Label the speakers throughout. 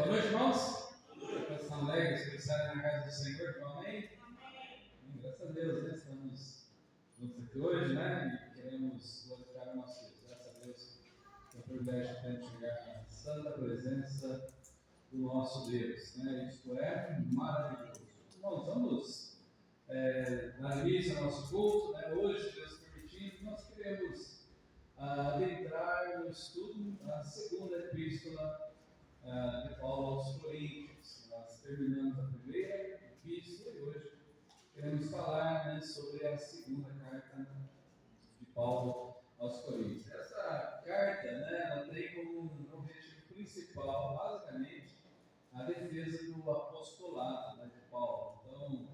Speaker 1: Boa noite, irmãos. Estão alegres por estarem na casa do Senhor, amém? Graças a Deus, né? Estamos juntos aqui hoje, né? E queremos glorificar o nosso Deus. Graças a Deus, é um privilégio ter chegar na santa presença do nosso Deus, né? Isto é maravilhoso. Irmãos, vamos dar início ao nosso culto, né? Hoje, Deus permitindo, nós queremos adentrar no estudo da segunda epístola de Paulo aos Coríntios. Nós terminamos a primeira epístola e hoje queremos falar, né, sobre a segunda carta de Paulo aos Coríntios. Essa carta, né, ela tem como objetivo principal, basicamente, a defesa do apostolado, né, de Paulo. Então,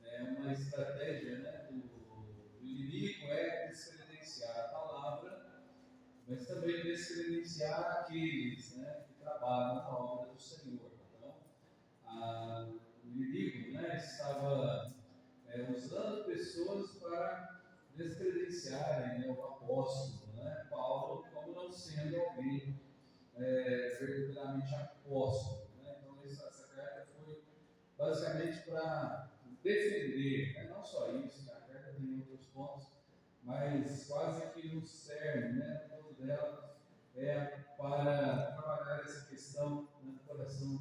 Speaker 1: é uma estratégia, né, do inimigo descredenciar a palavra, mas também descredenciar aqueles, né, que trabalham na obra do Senhor. Então, o inimigo, né, estava usando pessoas para descredenciarem, né, o apóstolo, né, Paulo, como não sendo alguém verdadeiramente apóstolo. Né? Então, essa carta foi basicamente para defender, né, não só isso, a carta tem outros pontos, mas quase que no cerne, né, todo dela é para trabalhar essa questão, né, no coração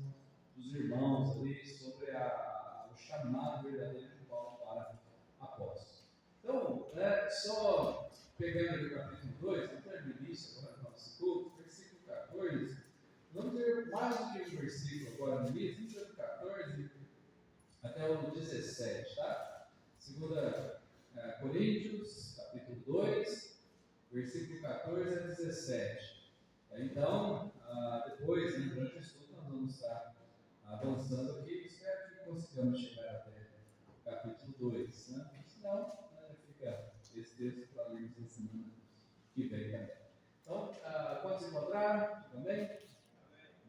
Speaker 1: dos irmãos ali sobre o chamado verdadeiro de Paulo para apóstolo. Então, só pegando aqui o capítulo 2, no termo início agora do nosso culto, versículo 14, vamos ver mais do que um versículo agora no início, do 14 até o 17, tá? Segunda Coríntios, capítulo 2, versículo 14 a 17. Então, depois, né, durante o estudo, nós vamos estar avançando aqui, espero que consigamos chegar até o capítulo 2, né? Senão, fica esse texto para lermos na semana que vem também. Então, quantos encontraram? Também?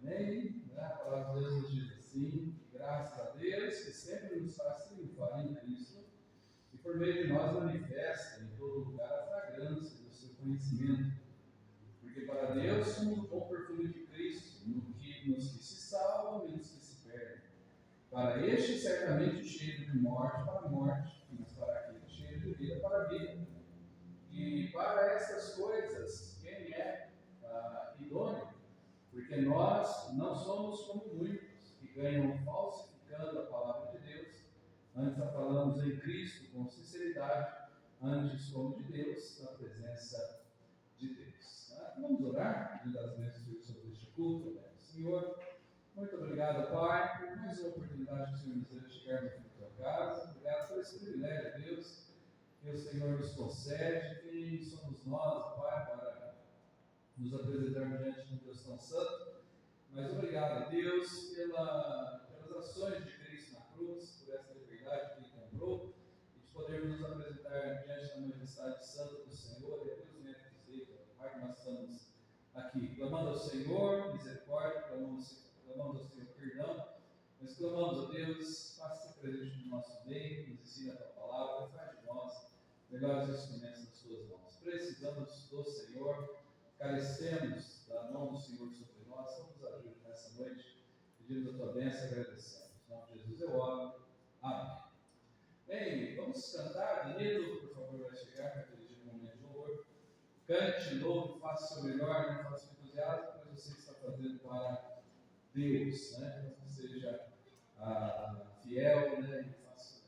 Speaker 1: Amém? A palavra de Deus nos diz assim: graças a Deus, que sempre nos faz triunfar em Cristo, e por meio de nós manifesta em todo lugar a fragrância do seu conhecimento. Porque para Deus somos o bom perfume de Cristo, nos que se salvam e nos que se perdem. Para este, certamente cheiro de morte para a morte, mas para aquele cheiro de vida para a vida. E para essas coisas, quem é idôneo? Porque nós não somos como muitos que ganham falsificando a palavra de Deus. Antes a falamos em Cristo com sinceridade, antes como de Deus, na presença de Deus. Vamos orar, pedindo as bênçãos sobre este culto, né? Senhor, muito obrigado, Pai, por mais uma oportunidade que o Senhor nos deu de chegarmos aqui na tua casa. Obrigado por esse privilégio, Deus, que o Senhor nos concede. Quem somos nós, Pai, para nos apresentarmos diante de um Deus tão santo. Mas obrigado, Deus, pelas ações de Cristo na cruz, por essa liberdade que Ele comprou, e de podermos nos apresentar diante da majestade santa do Senhor e pelos méritos dele. Pai, que nós estamos aqui clamando ao Senhor misericórdia, clamando ao Senhor perdão, mas clamamos a Deus, faça-se presente no nosso meio, nos ensine a tua palavra, faz de nós melhores instrumentos nas tuas mãos. Precisamos do Senhor, carecemos da mão do Senhor sobre nós, então nos ajude nessa noite, pedimos a tua bênção e agradecemos. Em nome de Jesus eu oro. Amém. Bem, vamos cantar. Danilo, por favor, vai chegar para dirigir um momento de louvor. Cante, louve, faça o seu melhor, não faça o entusiasmo, pois você está fazendo para Deus, né? Então seja fiel, né? E faça.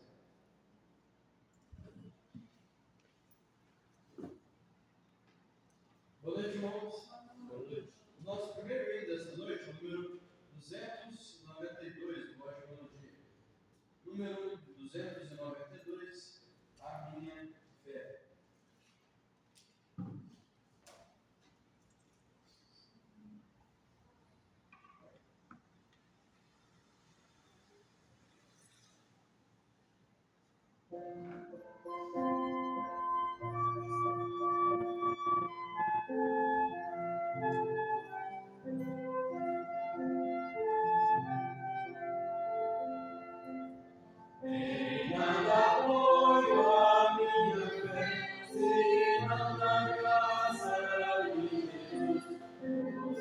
Speaker 1: Boa noite, irmãos. Boa noite. O nosso primeiro hino dessa noite é o número 292 do Código Monodia. Número 292, a minha fé.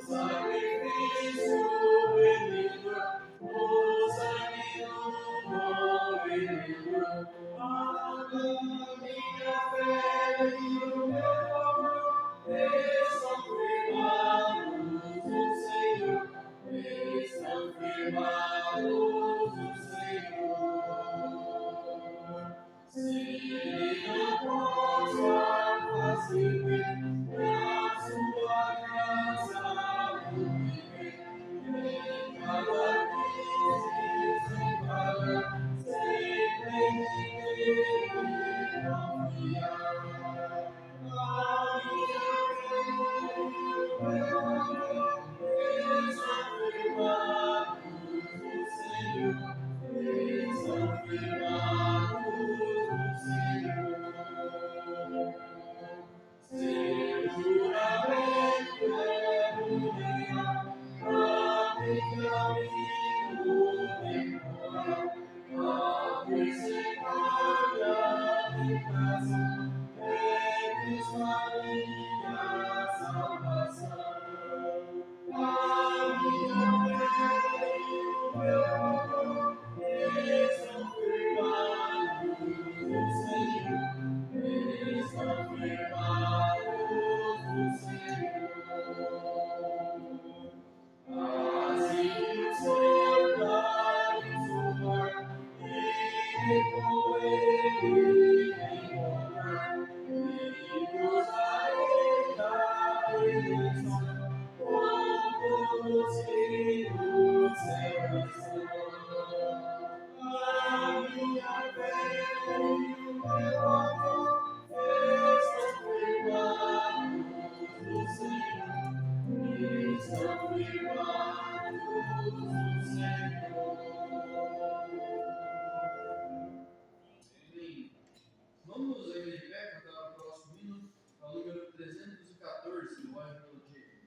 Speaker 2: Sacrifício bendito.
Speaker 1: Vamos aí de pé, cantar o próximo hino, é o número 314, do Anjo pelo Dia.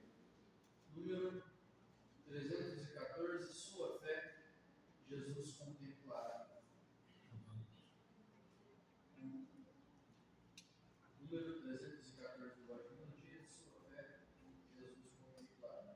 Speaker 1: Número 314, sua fé, Jesus contemplará. Número 314, do Anjo pelo Dia, sua fé, Jesus contemplará.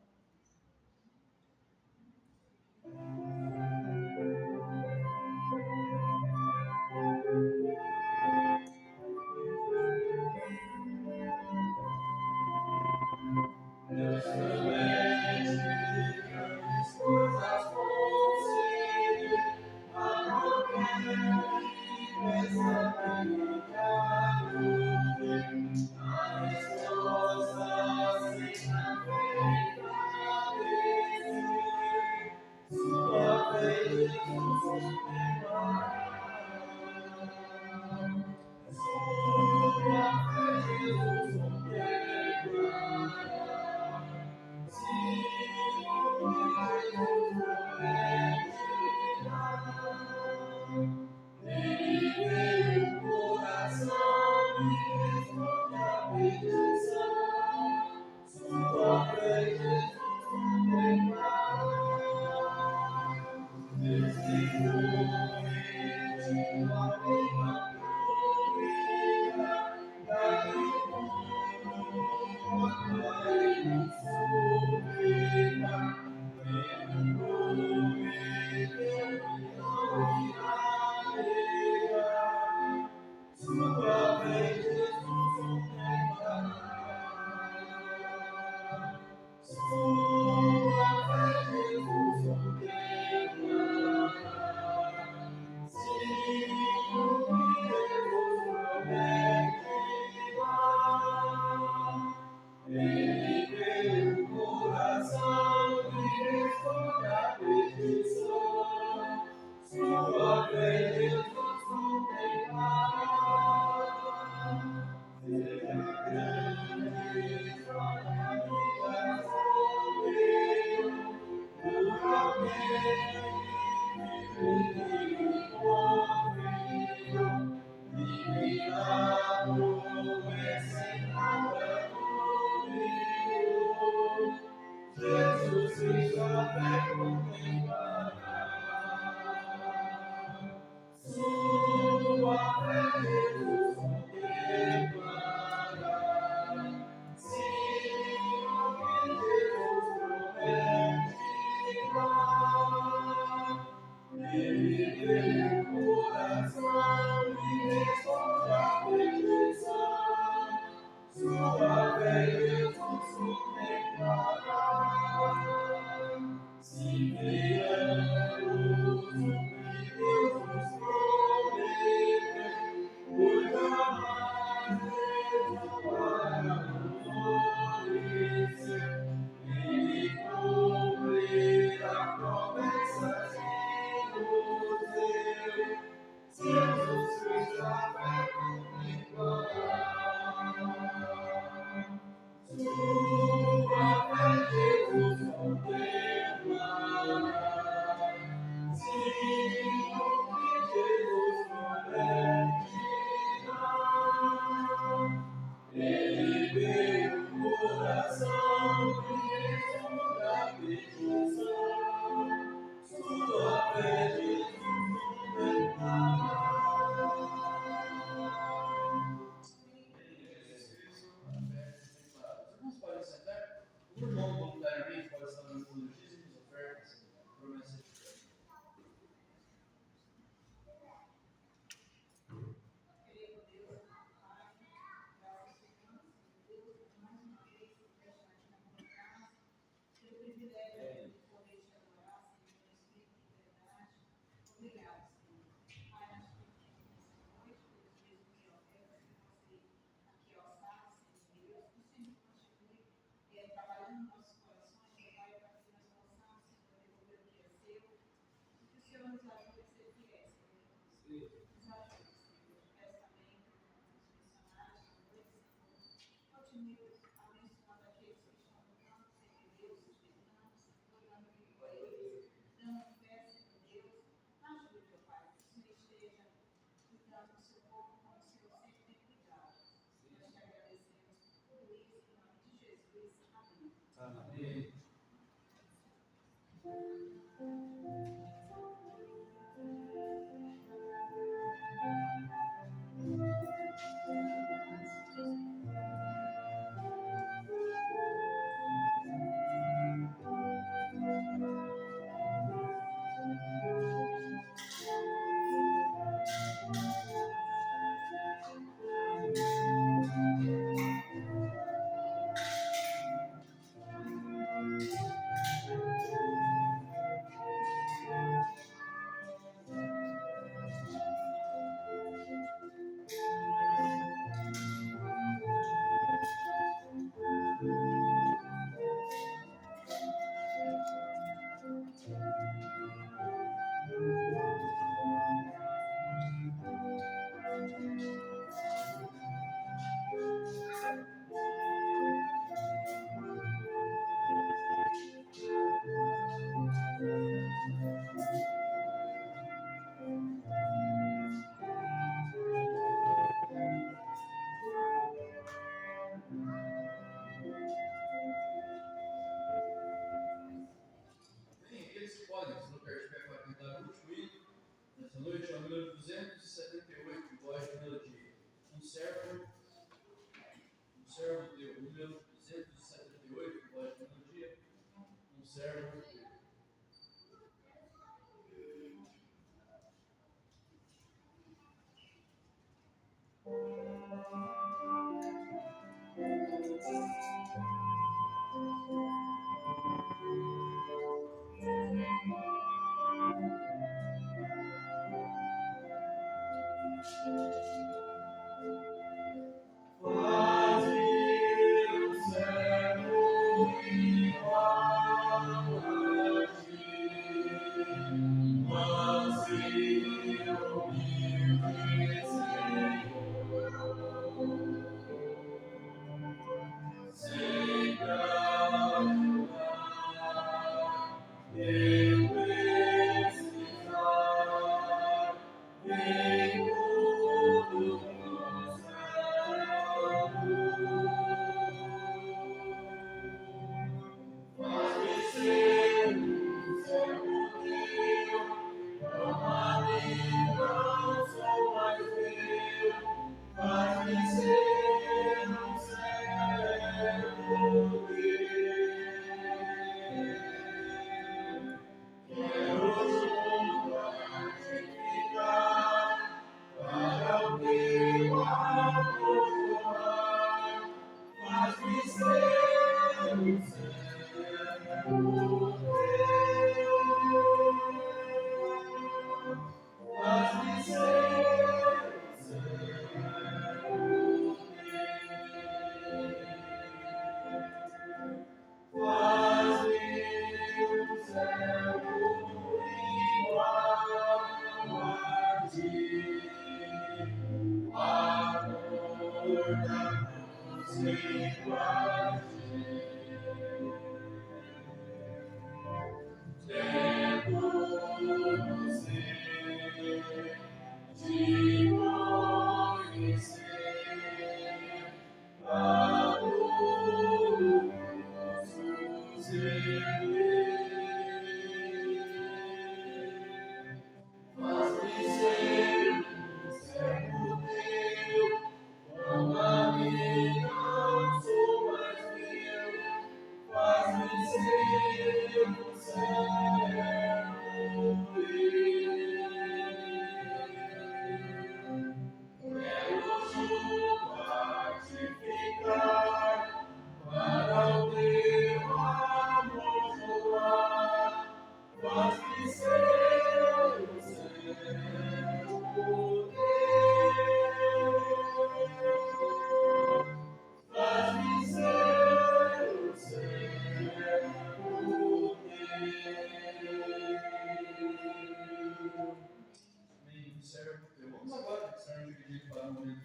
Speaker 1: momento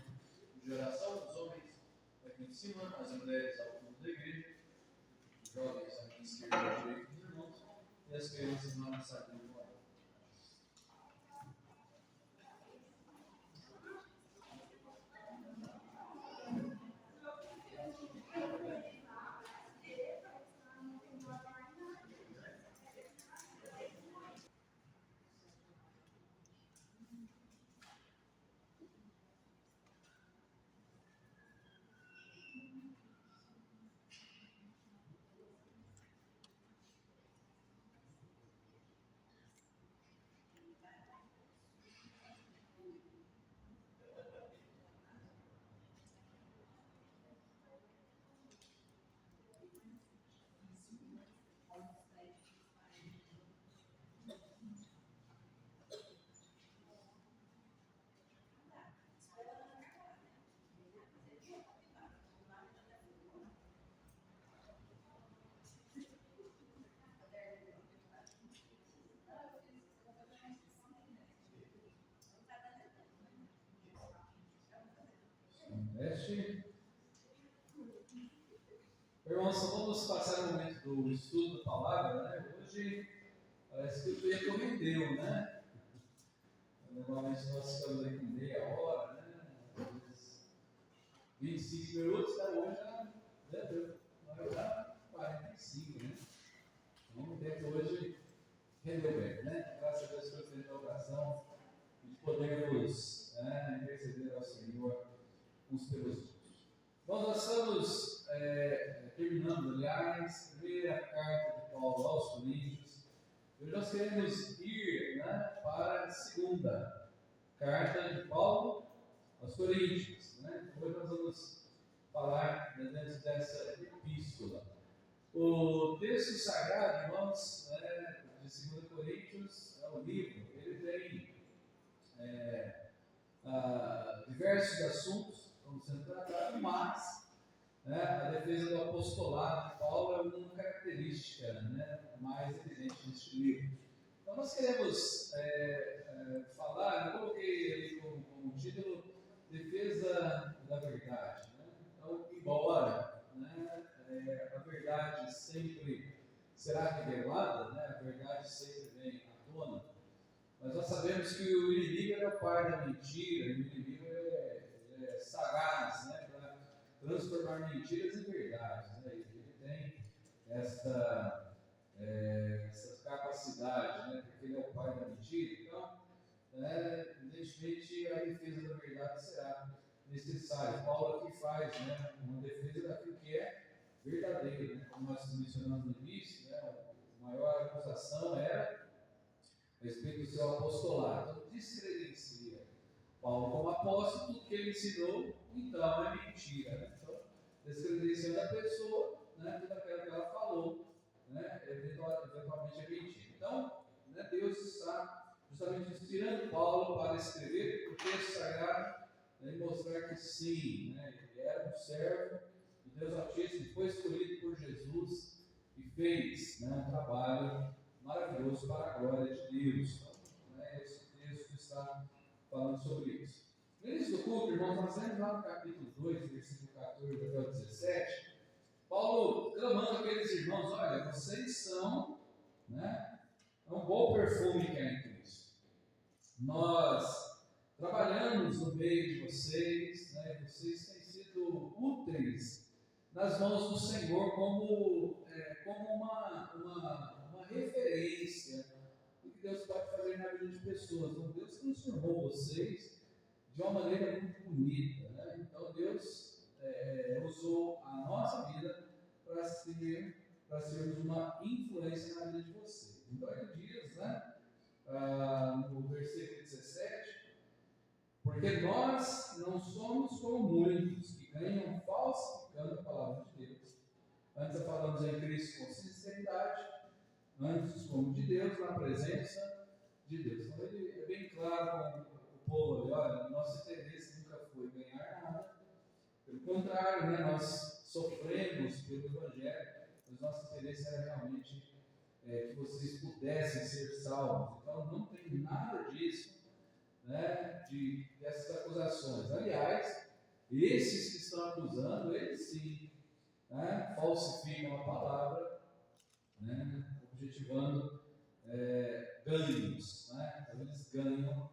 Speaker 1: de oração, os homens aqui em cima, as mulheres ao fundo da igreja, os jovens aqui em esquerda e direita dos irmãos, e as crianças na mensagem do lado. Irmãos, vamos passar o momento do estudo da palavra, né? Hoje parece que o tempo rendeu, né? Normalmente nós ficamos aí com meia hora, né? Às vezes 25 minutos, tá? Hoje já deu, já 45, né? Então o tempo hoje rendeu bem, né? Graças a Deus pela frente da oração e podermos, né, interceder ao Senhor uns pelos outros. Nós estamos terminando, aliás, a primeira carta de Paulo aos Coríntios. Hoje nós queremos ir, né, para a segunda carta de Paulo aos Coríntios. Né? Hoje nós vamos falar dentro dessa epístola. O texto sagrado, irmãos, né, de 2 Coríntios, é o livro, ele tem diversos assuntos como sendo tratados, mas, né, a defesa do apostolado de Paulo é uma característica, né, mais evidente neste livro. Então nós queremos falar, eu coloquei ali como título, defesa da verdade. Né? Então, embora, né, a verdade sempre será revelada, né, a verdade sempre vem à tona, mas nós sabemos que o inimigo é o pai da mentira, o inimigo é sagaz, né, para transformar mentiras em verdades. Né? Ele tem essa capacidade, né, porque ele é o pai da mentira. Então, evidentemente, a defesa da verdade será necessária. Paulo aqui faz, né, uma defesa daquilo que é verdadeiro. Né? Como nós mencionamos no início, né, a maior acusação era a respeito do seu apostolado. Então, descredencia Paulo como apóstolo, tudo que ele ensinou, então é mentira. Né? Então, descredenciando a pessoa, né, tudo aquilo que ela falou, né, eventualmente é mentira. Então, né, Deus está justamente inspirando Paulo para escrever o texto sagrado, né, e mostrar que sim, né, ele era um servo de Deus Altíssimo, foi escolhido por Jesus e fez, né, um trabalho maravilhoso para a glória de Deus. Então, né, esse texto está falando sobre isso. No início do culto, irmãos, nós vemos lá no capítulo 2, versículo 14 até o 17, Paulo clamando aqueles irmãos: olha, vocês são, né, um bom perfume que há em Cristo. Nós trabalhamos no meio de vocês, né, vocês têm sido úteis nas mãos do Senhor como uma referência do que Deus pode fazer na vida de pessoas. Então, Deus transformou vocês de uma maneira muito bonita. Né? Então, Deus usou a nossa vida para sermos uma influência na vida de vocês. Então, ele diz, né, no versículo 17, porque nós não somos como muitos que ganham falsificando a palavra de Deus. Antes falamos em Cristo com sinceridade, antes como de Deus, na presença de Deus. Então ele é bem claro com o povo ali: olha, nosso interesse nunca foi ganhar nada, pelo contrário, né, nós sofremos pelo Evangelho, mas nosso interesse era realmente que vocês pudessem ser salvos. Então não tem nada disso né, dessas acusações. Aliás, esses que estão acusando, eles sim, né, falsificam a palavra, né, objetivando ganhos, né? Então, eles ganham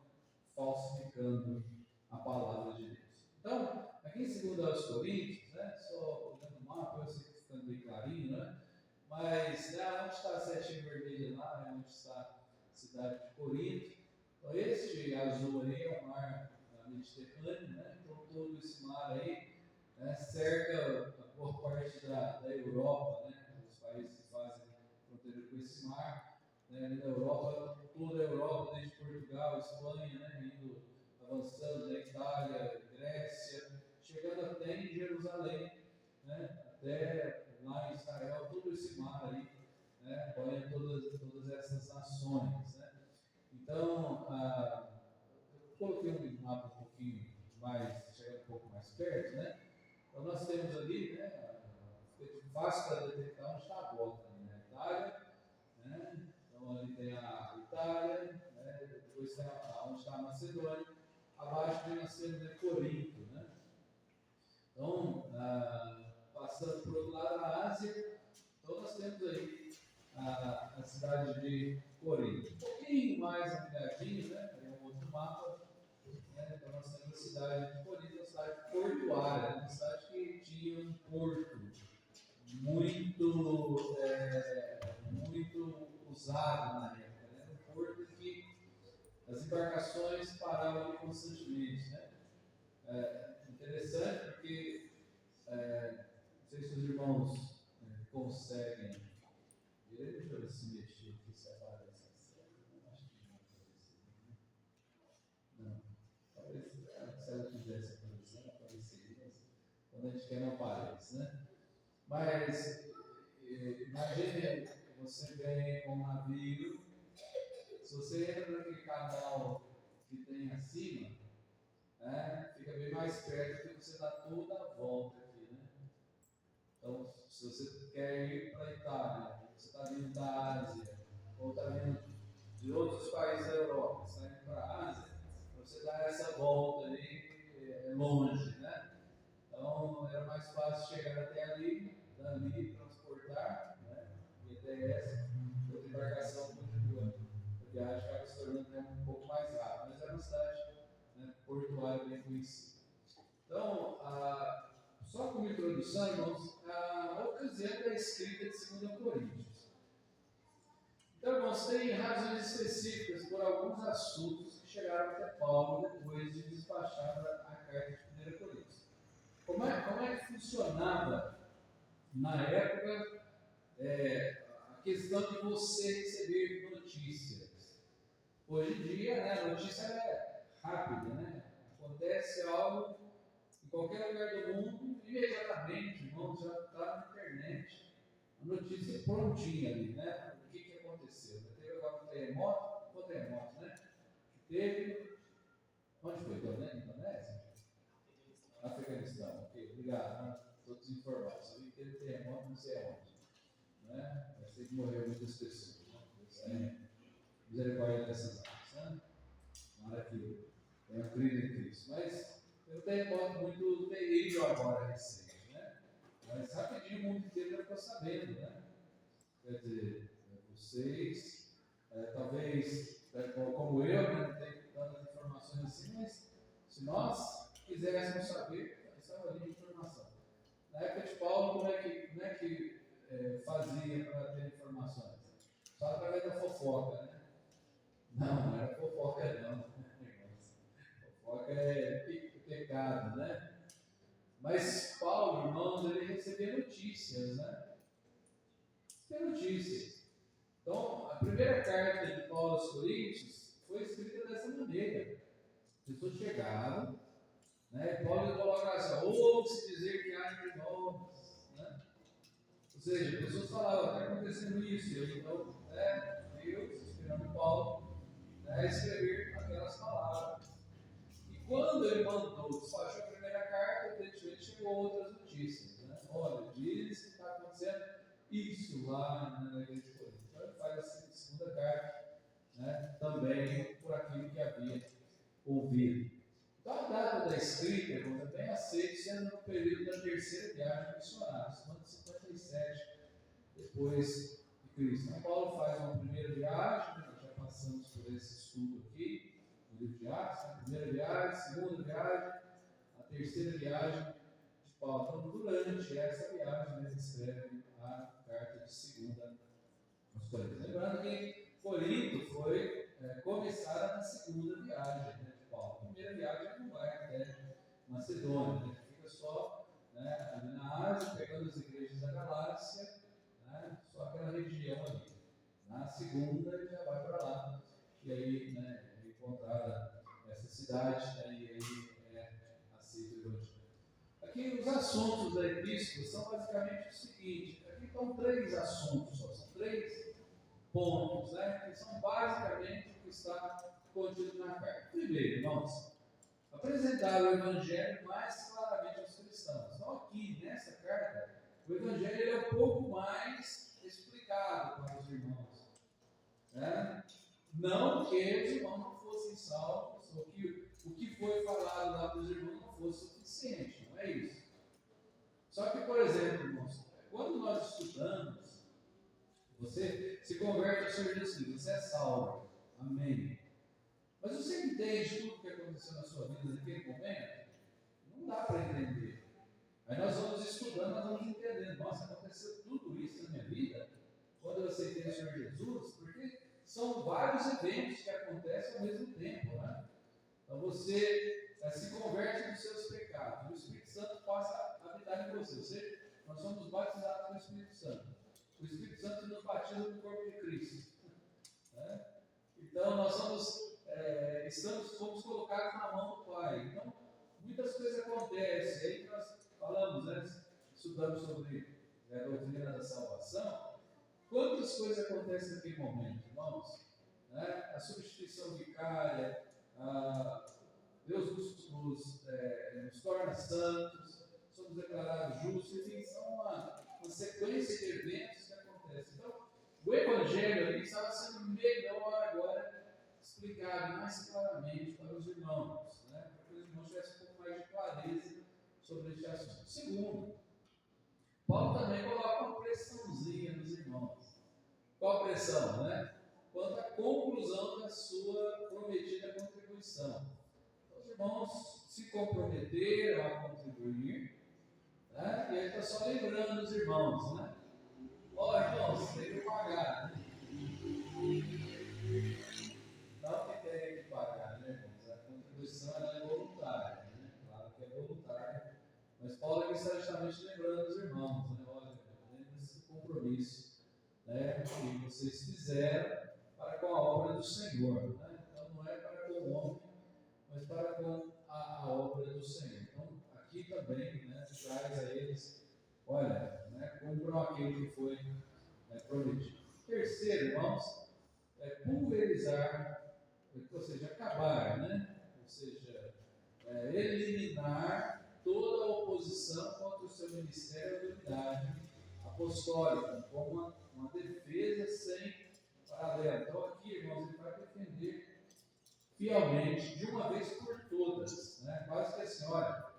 Speaker 1: falsificando a palavra de Deus. Então, aqui em 2 Coríntios, né, só olhando o mapa, eu sei que está ficando bem clarinho, né? Mas onde está a setinha vermelha lá, né, onde está a cidade de Corinto. Então, este azul aí é o mar Mediterrâneo, né? Então, todo esse mar aí, né, cerca a boa parte da Europa, né? Os países que fazem fronteira com esse mar, né? Ali na Europa, toda a Europa, desde Portugal, Espanha, né? Indo, avançando da Itália, Grécia, chegando até em Jerusalém, né? Até lá em Israel, todo esse mar aí, né? Banha todas essas nações, né? Então, eu coloquei um mapa um pouquinho mais, chegando um pouco mais perto, né? Então, nós temos ali, né? Fica fácil para detectar onde está a volta ali, né? Itália, né? Então, ali tem a Itália, né? Depois tem onde está a Macedônia, abaixo nós temos Corinto, né? Então, passando por outro lado, a Ásia, então nós temos aí a cidade de Corinto. Um pouquinho mais ampliadinho, né? Tem um outro mapa, né? Então nós temos a cidade de Corinto, uma cidade portuária, uma cidade que tinha um porto muito usado na época, né? Um porto que as embarcações paravam ali constantemente, né? Interessante porque não sei se os irmãos conseguem. Deixa eu ver se mexer aqui, se aparece a célula. Acho que não apareceria. Não. Talvez se ela quisesse aparecer, apareceria. Quando a gente quer, não aparece, né? Mas imagine que você vem com um navio. Se você entra naquele canal que tem acima, né, fica bem mais perto porque você dá toda a volta aqui, né? Então, se você quer ir para a Itália, você está vindo da Ásia, ou está vindo de outros países da Europa, está indo para a Ásia, você dá essa volta ali, é longe, né? Então, era mais fácil chegar até ali, dali, transportar, né? E até essa, outra embarcação continua. A viagem acaba se tornando um pouco mais rápida, mas era uma cidade, né, portuária bem conhecida. Então, só como introdução, irmãos, a ocasião da escrita de 2 Coríntios. Então, irmãos, tem razões específicas por alguns assuntos que chegaram até Paulo depois de despachar a carta de 1 Coríntios. Como é que funcionava na época a questão de você receber notícias? Hoje em dia, né, a notícia é rápida, né? Acontece algo em qualquer lugar do mundo, imediatamente, irmãos, já está na internet. A notícia prontinha ali, né? O que aconteceu? Teve agora um terremoto, né? Teve. Onde foi? Indonésia? Afeganistão. Ok, obrigado, né? Todos informados. Sabia que teve terremoto, não sei aonde. Né? Eu sei que morreu muitas pessoas. Né? Misericórdia dessas áreas. Né? Maravilha. Tenho crido em Cristo. Mas eu tenho muito terrível agora recente, né? Mas rapidinho o mundo inteiro já ficou sabendo, né? Quer dizer, vocês, talvez, como eu, né, não tenho tantas informações assim, mas se nós quiséssemos saber, estava ali de informação. Na época de Paulo, como é que fazia para ter informações? Só através da fofoca, né? Não era fofoca não. Fofoca é pecado, né? Mas Paulo, irmãos, ele recebia notícias, né? Recebia notícias. Então, a primeira carta de Paulo aos Coríntios foi escrita dessa maneira. As pessoas chegavam, né? Paulo coloca assim: ouve-se dizer que há entre nós, né? Ou seja, as pessoas falavam: está acontecendo isso. E então, Deus, inspirando Paulo, escrever aquelas palavras. E quando ele despachou a primeira carta, evidentemente chegou outras notícias, né? Olha, diz que está acontecendo isso lá na igreja de Corinto. Então ele faz a segunda carta, né, também por aquilo que havia ouvido. Então, a data da escrita, irmãos, é bem aceito, sendo no período da terceira viagem missionária, ano 57 depois de Cristo. Então, Paulo faz uma primeira viagem, nós já passamos por esse estudo aqui, no livro de Atos, a primeira viagem, segunda viagem, a terceira viagem de Paulo. Então, durante essa viagem, ele escreve a carta de segunda aos Coríntios. Lembrando que Corinto foi começada na segunda viagem, né, de Paulo. A primeira viagem não vai até Macedônia, né, fica só, né, ali na Ásia, pegando as igrejas da Galácia, né, só aquela região ali. Na segunda ele já vai para lá, e aí, né, é encontrada essa cidade, né, e aí aceita o evangelho. Aqui os assuntos da epístola são basicamente o seguinte: aqui estão 3 assuntos, são 3 pontos, né, que são basicamente o que está contido na carta. Primeiro, irmãos, apresentar o Evangelho mais claramente aos cristãos. Então, aqui nessa carta, o Evangelho ele é um pouco mais explicado para os irmãos. Né? Não que os irmãos não fossem salvos, ou que o que foi falado lá para os irmãos não fosse suficiente, não é isso. Só que, por exemplo, irmãos, quando nós estudamos, você se converte ao Senhor Jesus, você é salvo. Amém. Mas você entende tudo o que aconteceu na sua vida naquele momento? Não dá para entender. Aí nós vamos estudando, nós vamos entendendo. Nossa, aconteceu tudo isso na minha vida quando eu aceitei o Senhor Jesus, porque são vários eventos que acontecem ao mesmo tempo, né? Então você se converte dos seus pecados, o Espírito Santo passa a habitar em você. Ou seja, nós somos batizados pelo Espírito Santo. O Espírito Santo nos batiza no corpo de Cristo. Né? Então nós fomos colocados na mão do Pai. Então, muitas coisas acontecem. Aí nós falamos, né, estudamos sobre a doutrina da salvação. Quantas coisas acontecem naquele momento, irmãos? Né? A substituição vicária, Deus nos torna santos, somos declarados justos, enfim, são uma sequência de eventos que acontecem. Então, o Evangelho ali estava sendo melhor agora explicado mais claramente para os irmãos, né? Para que os irmãos tivessem um pouco mais de clareza sobre este assunto. Segundo, Paulo também coloca uma pressãozinha nos irmãos. Qual a pressão, né? Quanto à conclusão da sua prometida contribuição. Então, os irmãos se comprometeram a contribuir, né? E ele está só lembrando os irmãos, né? Ó, irmãos, tem que pagar, né? Não que tem que pagar, né, irmãos? A contribuição ela é voluntária, né? Claro que é voluntária. Mas Paulo aqui está justamente lembrando os irmãos, né? Olha, lembre-se do compromisso, né, que vocês fizeram para com a obra do Senhor. Né? Então não é para com o homem, mas para com a obra do Senhor. Então aqui também, né, traz a eles, olha, né, cumpram aquilo que foi prometido. Terceiro, irmãos, pulverizar, ou seja, acabar, né? Ou seja, eliminar toda a oposição contra o seu ministério e autoridade apostólica, como uma defesa sem paralelo. Então aqui, irmãos, ele vai defender fielmente, de uma vez por todas, né? Quase que assim, olha,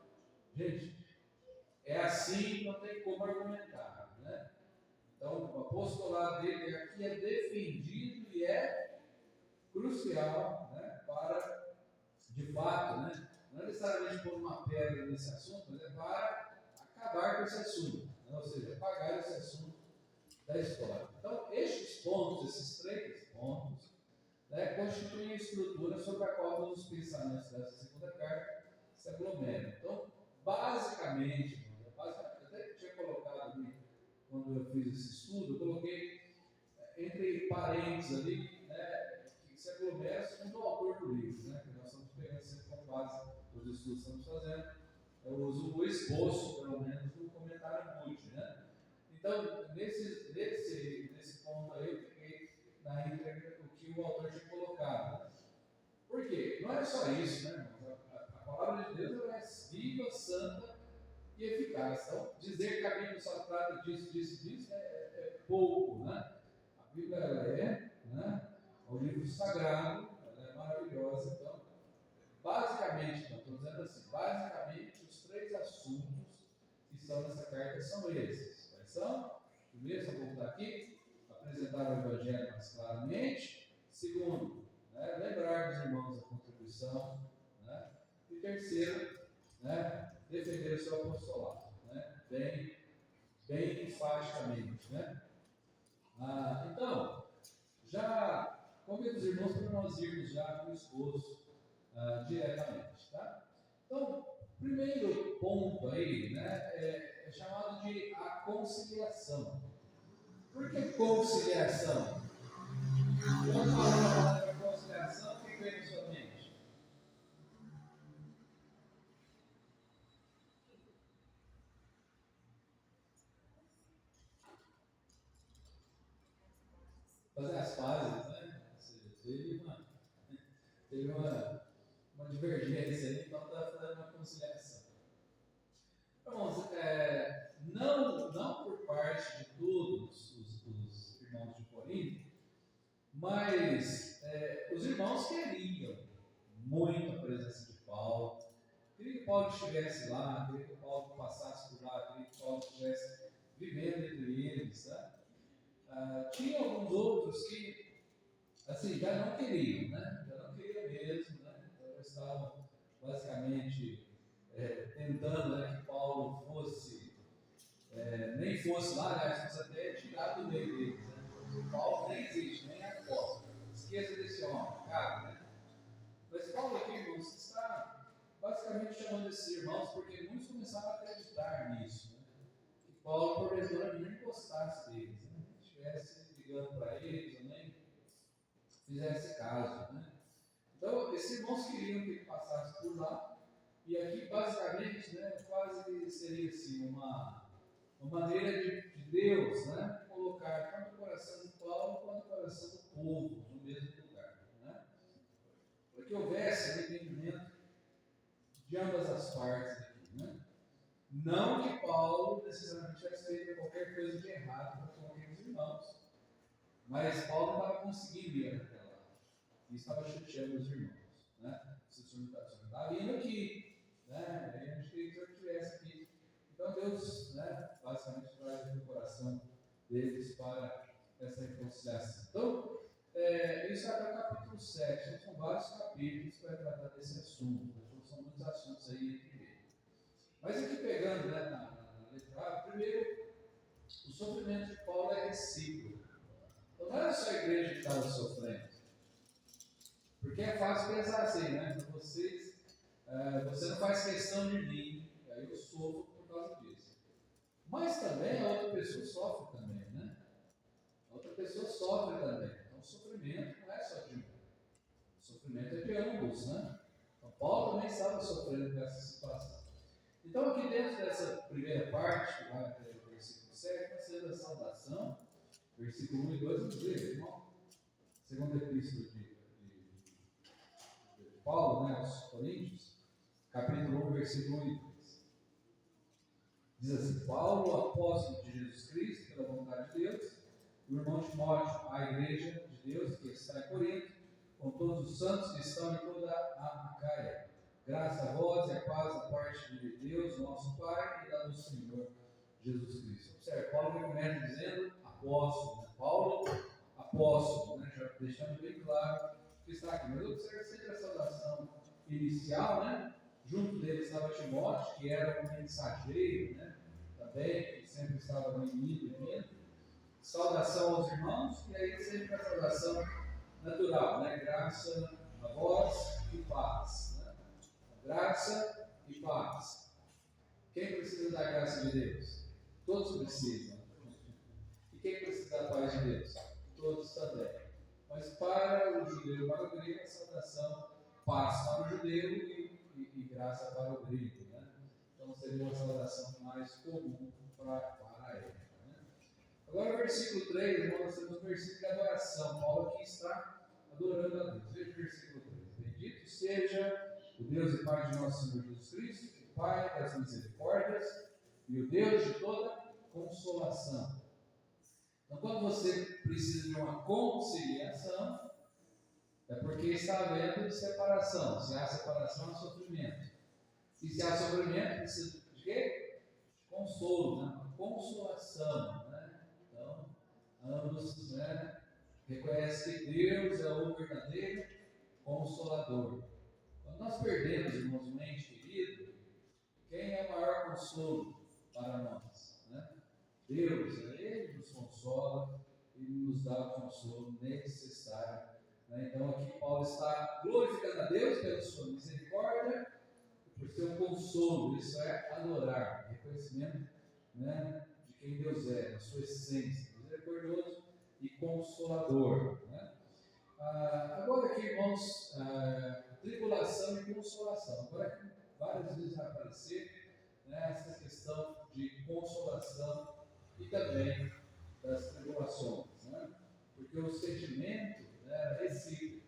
Speaker 1: gente, é assim, não tem como argumentar, né? Então o apostolado dele aqui é defendido e é crucial, né? Para, de fato, né? Não é necessariamente pôr uma pedra nesse assunto, mas é para acabar com esse assunto, né? Ou seja, apagar esse assunto da história. Então, estes pontos, esses 3 pontos, né, constituem a estrutura sobre a qual todos os pensamentos dessa segunda carta se aglomeram. Então, basicamente, eu até tinha colocado ali, quando eu fiz esse estudo, eu coloquei entre parênteses ali, né, que se aglomera segundo o autor do livro, né, que nós estamos pegando sempre como base dos estudos que estamos fazendo. Eu uso o esboço, pelo menos, do comentário multi, né? Então, nesse ponto aí, eu fiquei na íntegra o que o autor tinha colocado. Por quê? Não é só isso, né, irmãos? A palavra de Deus ela é viva, santa e eficaz. Então, dizer que a Bíblia só trata disso é pouco, né? A Bíblia ela é, né, o livro sagrado, ela é maravilhosa. Então, basicamente, então, estou dizendo assim, basicamente os 3 assuntos que estão nessa carta são esses. Quais são? Primeiro, se eu voltar aqui, apresentar o Evangelho mais claramente. Segundo, né, lembrar dos irmãos a contribuição. Né? E terceiro, né, defender o seu apostolado. Né? Bem enfaticamente. Né? Então, já convido os irmãos para nós irmos já para o esposo diretamente. Tá? Então, primeiro ponto aí, né, é chamado de a conciliação. Por que conciliação? Quando falamos a palavra conciliação, o que vem na sua mente? Fazer as pazes, né? Teve uma divergência aí, então está fazendo uma conciliação. Irmãos, não por parte de todos os irmãos de Corinto, mas os irmãos queriam muito a presença de Paulo, queriam que Paulo estivesse lá, queriam que Paulo passasse por lá, queriam que Paulo estivesse vivendo entre eles. Né? Tinha alguns outros que assim, já não queriam, né? Já não queriam mesmo, né? Então, eles estavam basicamente tentando, né, que Paulo nem fosse lá, aliás, fosse até tirado do meio deles. Né? Paulo nem existe, nem é apóstolo. Esqueça desse homem, cara, né? Mas Paulo aqui, irmãos, está basicamente chamando esses irmãos porque muitos começaram a acreditar nisso, né? Que Paulo, porventura, nem gostasse deles, né? Estivesse ligando para eles, ou nem fizesse caso, né? Então, esses irmãos queriam que ele passasse por lá, e aqui, basicamente, né, quase seria assim, uma maneira de Deus, né, colocar tanto o coração de Paulo quanto o coração do povo no mesmo lugar, né? Para que houvesse um entendimento de ambas as partes aqui, né? Não que Paulo necessariamente tivesse feito qualquer coisa de errado com aqueles irmãos, mas Paulo não estava conseguindo ir até lá, e estava chateando os irmãos, né? Se o senhor está vindo aqui, né? Aí a gente queria que o senhor estivesse aqui. Então Deus, né, basicamente traz o coração deles para essa reconciliação. Então, isso é até o capítulo 7. Então, são vários capítulos que vai tratar desse assunto. Então, são muitos assuntos aí entre eles. Mas aqui pegando, né, na letra A, primeiro, o sofrimento de Paulo é recíproco. Então não era só a igreja que estava sofrendo. Porque é fácil pensar assim, né? Então, você não faz questão de mim, aí eu sofro por causa disso. Mas também a outra pessoa sofre também, né? A outra pessoa sofre também. Então o sofrimento não é só de um. O sofrimento é de ambos, né? Então Paulo também estava sofrendo com essa situação. Então aqui dentro dessa primeira parte, que vai até o versículo 7, vai ser a saudação, versículo 1 e 2, vamos ler, irmão. Segunda epístola de Paulo, né, aos Coríntios, capítulo 1, versículo 1 e 2. Diz assim: Paulo, apóstolo de Jesus Cristo, pela vontade de Deus, o irmão Timóteo, à igreja de Deus que está em Corinto, com todos os santos que estão em toda a Acaia. Graça a vós e a paz da parte de Deus, nosso Pai, e da do Senhor Jesus Cristo. Observe, Paulo me começa dizendo apóstolo, né? Paulo, apóstolo, né? Já deixando bem claro que está aqui. Mas observe sempre a saudação inicial, né? Junto dele estava Timóteo, que era um mensageiro, né? Também, que sempre estava no indo e vindo. Saudação aos irmãos, e aí sempre a saudação natural, né? Graça a vós e paz. Né? Graça e paz. Quem precisa da graça de Deus? Todos precisam. E quem precisa da paz de Deus? Todos também. Mas para o judeu e para o grego, a saudação paz para o judeu e graça para o grego. Né? Então seria uma saudação mais comum para ele. Né? Agora, o versículo 3, irmão, nós temos o versículo de adoração. Paulo aqui está adorando a Deus. Veja o versículo 3. Bendito seja o Deus e Pai de nosso Senhor Jesus Cristo, o Pai das misericórdias e o Deus de toda consolação. Então, quando você precisa de uma conciliação, É porque está havendo separação. Se há separação, há sofrimento. E se há sofrimento, precisa de quê? Consolo, né? Consolação. Né? Então, ambos, né, reconhecem que Deus é o verdadeiro Consolador. Quando nós perdemos, irmãos, um ente querido, quem é o maior consolo para nós? Né? Deus, Ele nos consola e nos dá o consolo necessário. Né? Então aqui Paulo está glorificando a Deus pela sua misericórdia e por seu consolo. Isso é adorar, reconhecimento, né, de quem Deus é, da sua essência, misericordioso e consolador. Né? Agora aqui, irmãos, tribulação e consolação. Agora aqui, várias vezes vai aparecer, né, essa questão de consolação e também das tribulações, né? Porque o sentimento, né, é recíproco,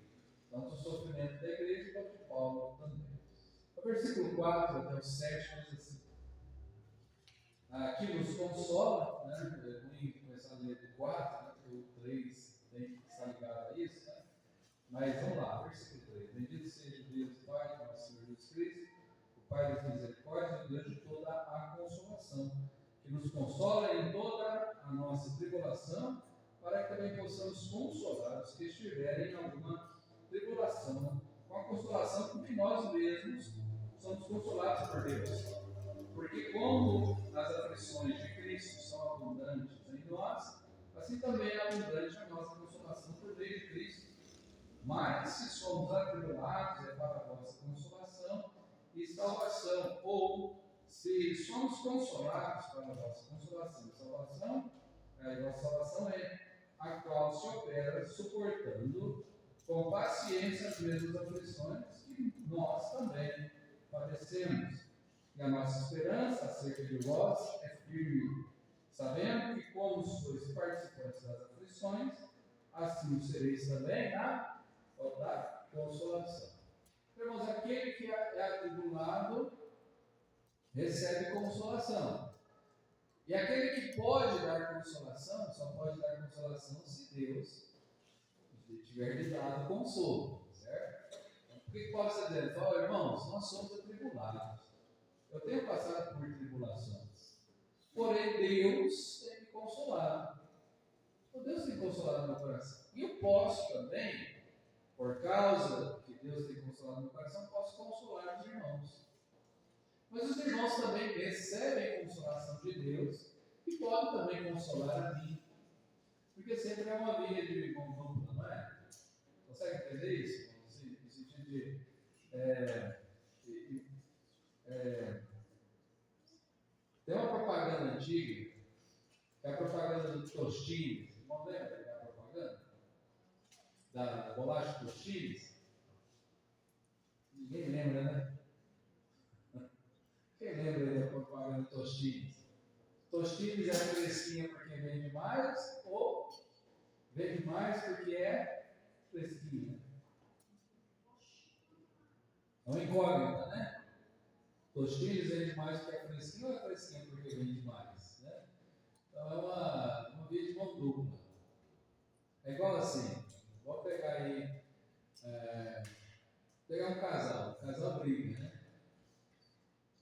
Speaker 1: tanto o sofrimento da igreja quanto de Paulo também. O versículo 4 até o 7 diz assim: aqui nos consola, né? É ruim começar a ler do 4, né, porque o 3 tem que estar ligado a isso, né? Mas vamos lá, versículo 3: bendito seja Deus Pai, nosso Senhor Jesus Cristo, o Pai das misericórdias, o Deus de toda a consolação, que nos consola em toda a nossa tribulação, para que também possamos consolar os que estiverem em alguma tribulação, com a consolação com que nós mesmos somos consolados por Deus. Porque como as aflições de Cristo são abundantes em nós, assim também é abundante a nossa consolação por meio de Cristo. Mas, se somos atribulados, é para a vossa consolação e salvação, ou se somos consolados para a vossa consolação e salvação, a vossa salvação é a qual se opera suportando com paciência as mesmas aflições que nós também padecemos. E a nossa esperança acerca de vós é firme, sabendo que, como sois participantes das aflições, assim o sereis também na da consolação. Irmãos, aquele que é atribulado recebe consolação. E aquele que pode dar consolação, só pode dar consolação se Deus tiver lhe dado consolo. Certo? Por que Paulo está dizendo? Fala, irmãos, nós somos atribulados. Eu tenho passado por tribulações. Porém, Deus tem me consolado. Então, Deus tem consolado meu coração. E eu posso também, por causa que Deus tem consolado meu coração, posso consolar os irmãos. Mas os irmãos também recebem consolação de Deus e podem também consolar a mim. Porque sempre é uma via de mão dupla, não é? Consegue entender isso? No sentido de. Tem uma propaganda antiga, que é a propaganda do Tostines. Não lembra da propaganda? Da bolacha Tostines? Ninguém lembra, né? Quem lembra aí da propaganda Tostines? Tostines é fresquinha porque vende mais ou vende mais porque é fresquinha? É uma incógnita, né? Tostines vende mais porque é fresquinha ou é fresquinha porque vende mais? Né? Então é uma via de mão dupla. É igual assim, vou pegar aí, pegar um casal, o casal briga, né?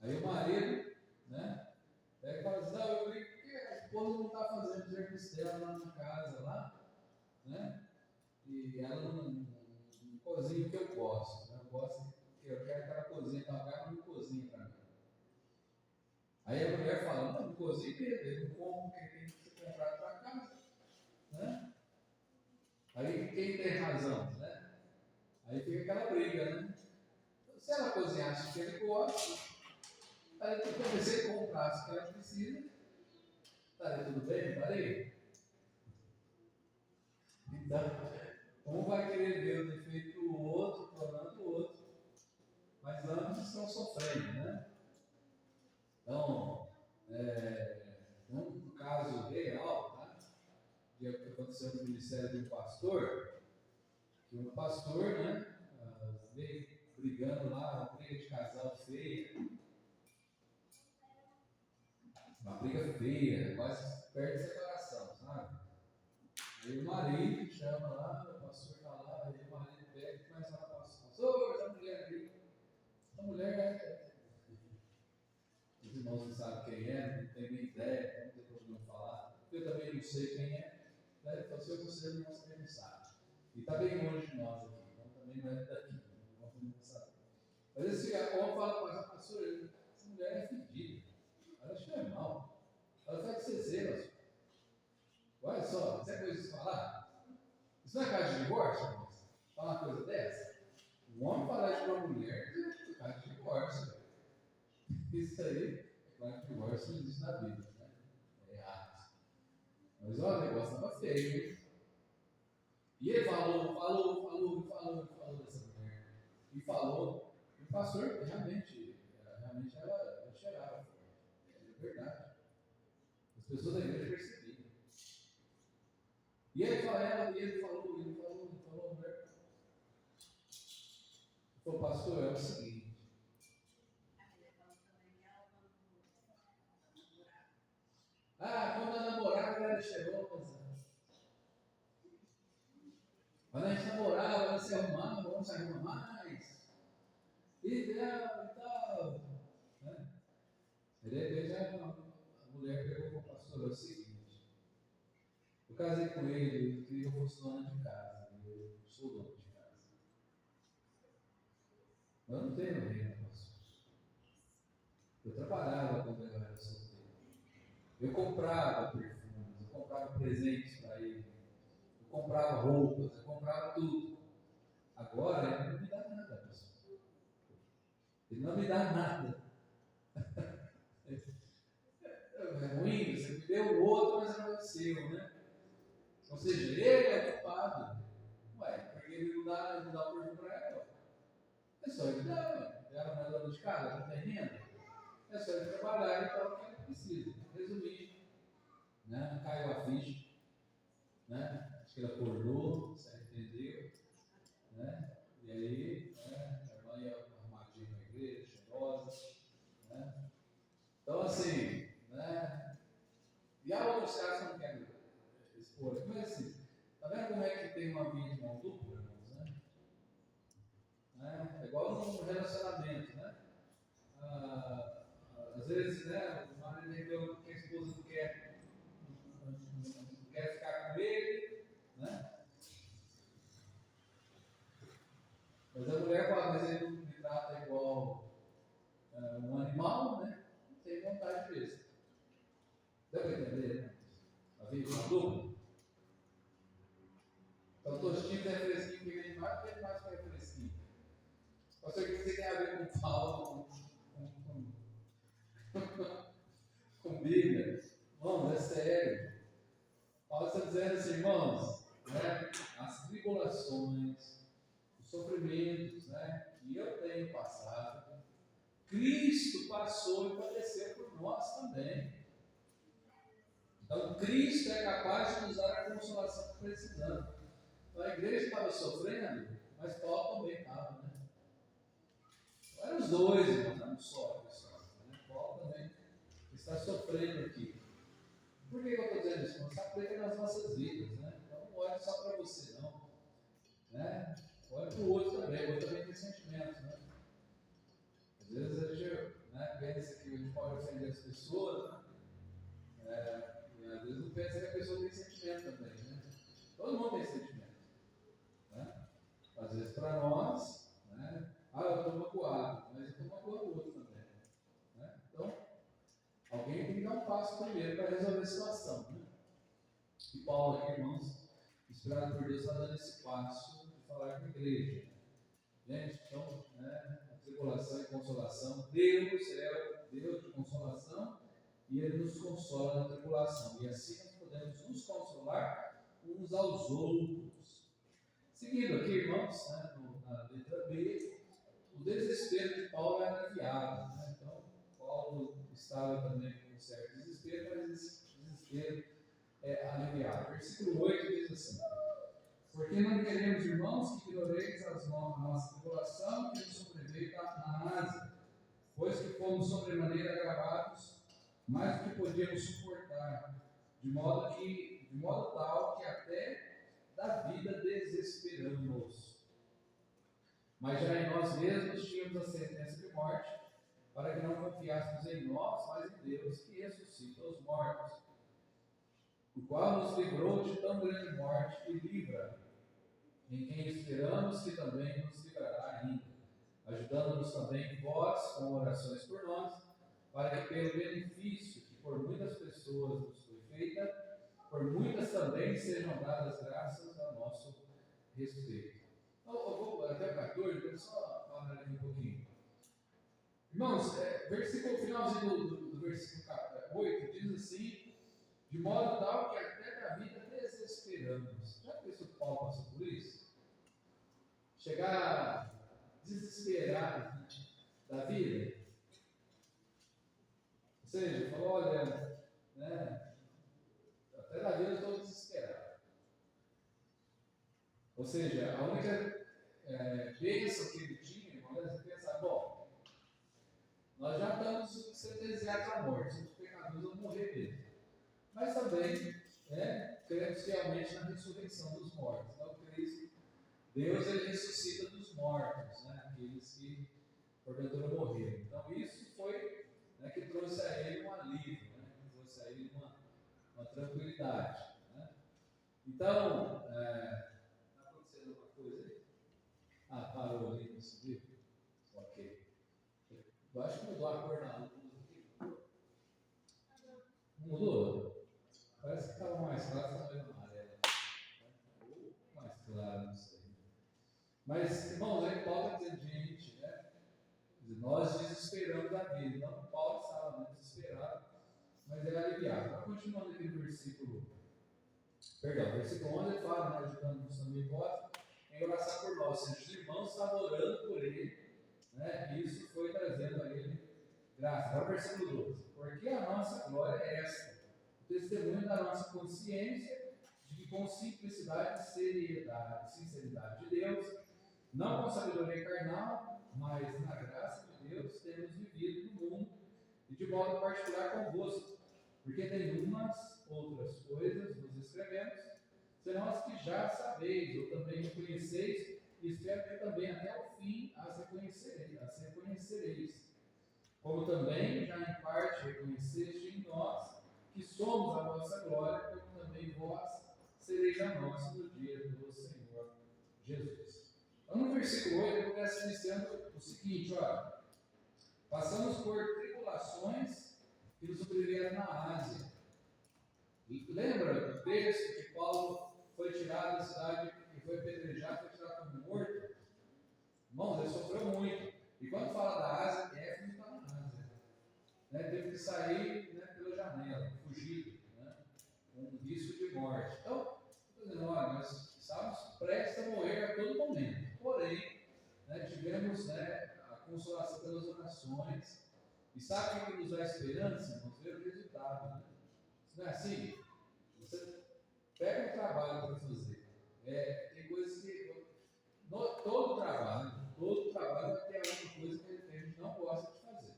Speaker 1: Aí o marido, né? Pega e fala assim, não, eu brigo porque a esposa não está fazendo o serviço dela lá na casa, lá, né? E ela não cozinha o que eu gosto, né? Eu quero que ela cozinhe para cá, mas não cozinha para mim. Aí a mulher fala, não cozinha mesmo, eu não como porque tem que ser comprado para casa, né? Aí quem tem razão, né? Aí fica aquela briga, né? Se ela cozinhasse o que ele gosta, aí eu comecei a comprar o que ela precisa, estaria tudo bem, estaria? Então, um vai querer ver o defeito do outro, tornando o outro, mas ambos estão sofrendo, né? Então, um caso real, tá? Que aconteceu no ministério de um pastor, que um pastor, né, veio brigando lá, uma briga de casal feia, uma briga feia, quase perto de separação, sabe? Aí o marido chama lá, o pastor está lá, aí o marido pega mulher, os irmãos não sabem quem é, não tem nem ideia, não tem problema falar. Eu também não sei quem é. Ele falou assim: eu considero que nós também não sabe. E está bem longe de nós aqui, então também não é daqui, nós não sabemos. Mas esse homem fala para a pastora: essa mulher é fedida, ela cheira mal, ela faz cezeira. Olha só, isso é coisa de falar? Isso não é caso de divórcio, irmãos? Fala uma coisa dessa? Um homem falar isso para uma mulher é caso de divórcio. Isso aí, é claro que divórcio não existe na Bíblia, né? É errado. Mas olha, o negócio estava feio, hein? E ele falou dessa mulher. E falou. E o pastor realmente ela cheirava. É verdade. As pessoas da igreja percebiam. E ele falou, mulher. Ele falou: pastor, é o seguinte. Quando a namorada ela era cheirosa. Quando a gente namorava, ela se arrumava, vamos se arrumar mais. E tal. Né? De repente a mulher pegou para o pastor: é o seguinte. Eu casei com ele, eu queria que eu fosse dona de casa. Eu sou dono de casa. Mas eu não tenho renda, pastor. Eu trabalhava quando eu era solteiro. Eu comprava perfumes, eu comprava presentes para ele, eu comprava roupas, eu comprava tudo. Agora ele não me dá nada, pastor. Ele não me dá nada. É ruim, você me deu o outro, mas não é o seu, né? Ou seja, ele é culpado. Ué, porque ele não dá o perfume para ela. É só ele dar, ela não é dona de casa, ela não tem renda. É só ele trabalhar e tal o que ele precisa. Resumindo, né? Caiu a ficha, né? Acho que ela acordou, você entendeu, né? E aí, né? A irmã ia arrumadinha na igreja, cheirosa, né? Então, assim, né? E há outros casos que eu não quero expor aqui, mas assim, tá vendo como é que tem uma via de mão dupla, irmãos, né? É igual num relacionamento, né? Às vezes, né, o marido reclama que a esposa não quer ficar com ele, né? Mas a mulher fala: mas ele me trata igual um animal, né? Não tem vontade disso. Deu para entender, né? A vida de uma dupla. Então, tostinho é fresquinho, que vem mais, tem mais que é fresquinho. Pastor, o que você tem a ver com Paulo, com Bíblia? Irmãos, é sério. Paulo está dizendo assim, irmãos, né? As tribulações, os sofrimentos, né, que eu tenho passado, Cristo passou e padeceu por nós também. Então, Cristo é capaz de nos dar a consolação que precisamos. Então, a igreja estava sofrendo, mas Paulo também estava, né? Eram os dois, irmãos, não só, pessoal. Né? Paulo também está sofrendo aqui. Por que eu estou dizendo isso? Porque está preso nas nossas vidas, né? Então, não olhe só para você, não. Né? Olhe para o outro também. O outro também tem sentimentos, né? Às vezes a gente, né, pensa que a gente pode ofender as pessoas, né? E às vezes não pensa que a pessoa tem sentimento também, né? Todo mundo tem sentimento, né? Às vezes para nós, né? Eu estou magoado, mas eu estou magoando o outro também, né? Então, alguém tem que dar um passo primeiro para resolver a situação, né? E Paulo aqui, irmãos, inspirado por Deus, está dando esse passo de falar com a igreja. Gente, então, né? Tribulação e consolação, Deus é o Deus de consolação e Ele nos consola na tribulação, e assim nós podemos nos consolar uns aos outros. Seguindo aqui, irmãos, né, na letra B, o desespero de Paulo é aliviado, né? Então, Paulo estava também com um certo desespero, mas esse desespero é aliviado. Versículo 8 diz assim: porque não queremos, irmãos, que ignoreis a nossa tribulação que nos sobreveio na Ásia, pois que fomos sobremaneira agravados, mais do que podíamos suportar, de modo tal que até da vida desesperamos. Mas já em nós mesmos tínhamos a sentença de morte, para que não confiássemos em nós, mas em Deus, que ressuscita os mortos, o qual nos livrou de tão grande morte e livra, em quem esperamos que também nos livrará ainda, ajudando-nos também vós com orações por nós, para que pelo benefício que por muitas pessoas nos foi feita, por muitas também sejam dadas graças a nosso respeito. Então, eu vou até o 14, vou só falar aqui um pouquinho. Irmãos, versículo finalzinho do versículo 8 diz assim: de modo tal que até da vida desesperamos. Já pensou que Paulo passou por isso? Chegar desesperado da vida? Ou seja, falou: olha, né, até da vida eu estou desesperado. Ou seja, a única bênção que ele tinha, irmão, é pensar: bom, nós já estamos sentenciados à morte, somos pecadores, vamos morrer mesmo. Mas também cremos fielmente na ressurreição dos mortos. Então, Deus ele ressuscita dos mortos, né? Aqueles que porventura morreram. Então, isso foi que trouxe a ele um alívio, que trouxe a ele uma tranquilidade. Né? Então, está acontecendo alguma coisa aí? Ah, parou ali, não subiu? Ok. Eu acho que mudou a cor na luz aqui. Mudou? Parece que estava mais claro, está meio amarelo. Ou mais claro, não sei. Mas, irmãos, aí Paulo está dizendo, gente, nós desesperamos a vida. Não, Paulo estava desesperado, mas ele é aliviado. Agora, continuando aqui no versículo 11, ele fala, ajudando-nos também vós, em oração por nós. Ou seja, os irmãos estavam orando por ele, e isso foi trazendo a ele graça. Agora, versículo 12. Porque a nossa glória é esta, o testemunho da nossa consciência, de que com simplicidade e sinceridade de Deus, não com sabedoria carnal, mas na graça de Deus, temos vivido no mundo, e de modo particular convosco, porque nenhumas outras coisas nos escrevemos, senão as que já sabeis, ou também conheceis, e espero que também até o fim as reconhecereis. Como também já em parte reconheceste em nós, que somos a vossa glória, como também vós sereis a nossa no dia do Senhor Jesus. Então, no versículo 8, ele começa iniciando o seguinte: olha, passamos por tribulações que nos sobreviveram na Ásia. Lembra do texto que Paulo foi tirado da cidade e foi apedrejado, foi tirado como morto? Irmãos, ele sofreu muito. E quando fala da Ásia, Éfeso está na Ásia. Teve que sair pela janela, fugido, com risco de morte. Então, estou dizendo, olha, nós estávamos prestes a morrer a todo momento. Porém, tivemos a consolação pelas orações. E sabe o que nos dá esperança? Vamos ver o resultado. Não é assim? Você pega um trabalho para fazer. Tem coisas que. Todo trabalho vai ter alguma coisa que a gente não gosta de fazer.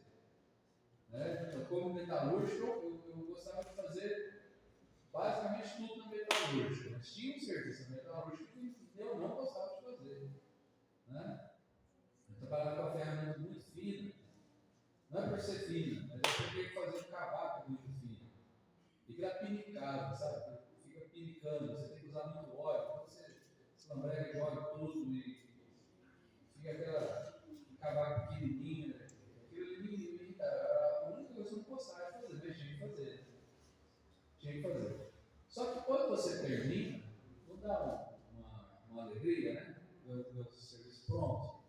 Speaker 1: Como metalúrgico, eu gostava de fazer basicamente tudo na metalúrgica. Mas tinha um serviço na metalúrgica que eu não gostava de fazer. Eu trabalhava com a ferramenta muito fina. Não é por ser fina, mas é porque que fazer um cavaco muito fino. E que ela pinicava, sabe? Fica pinicando, você tem que usar muito óleo. Então você se lambrega e joga tudo e fica aquela cavaco pequenininho. Aquilo ali me irrita. A única coisa que eu não gostava de fazer, mas tinha que fazer. Tinha que fazer. Só que quando você termina, não dá uma alegria, né? O serviço pronto.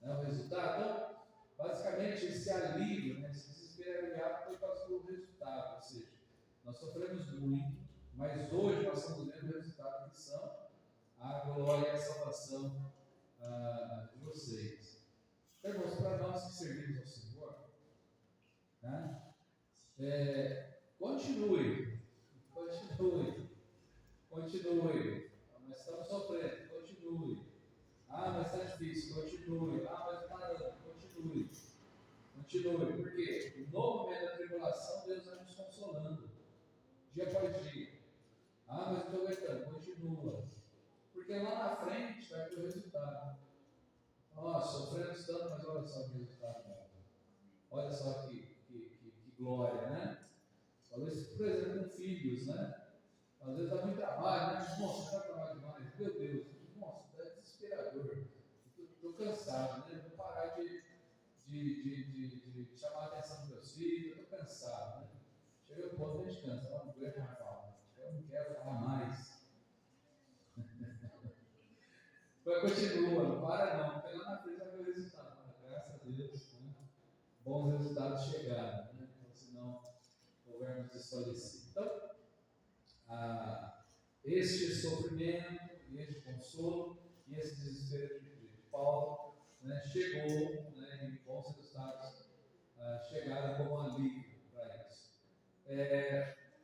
Speaker 1: O resultado. Então, basicamente, esse alívio, esse desespero aliviado foi por causa do resultado. Ou seja, nós sofremos muito, mas hoje nós estamos vendo o resultado que são a glória e a salvação de vocês. Então, irmãos, para nós que servimos ao Senhor, continue. Nós estamos sofrendo, continue. Mas está difícil, continue. Mas parando, continue. Por quê? No momento da tribulação, Deus vai nos consolando. Dia após dia. Mas estou aguentando, continua. Porque lá na frente vai ter o resultado. só que resultado bom. Olha só que glória, né? Talvez, por exemplo, com filhos, né? Às vezes dá muito trabalho, né? Nossa, dá trabalho demais. Meu Deus, nossa, é desesperador. Estou cansado, né? Vou parar de chamar a atenção dos meus filhos. Estou cansado, né? Chega um ponto que a gente cansa, não aguento mais falar. Eu não quero falar mais. Mas continua, não para não, porque lá na frente vai ver o resultado. Graças a Deus, né? Bons resultados chegaram, né? Então, se não houvermos desfalecido. Então, este sofrimento, e este consolo, e esse desespero de Paulo, né, chegou, né, e bons resultados chegaram como alívio para isso.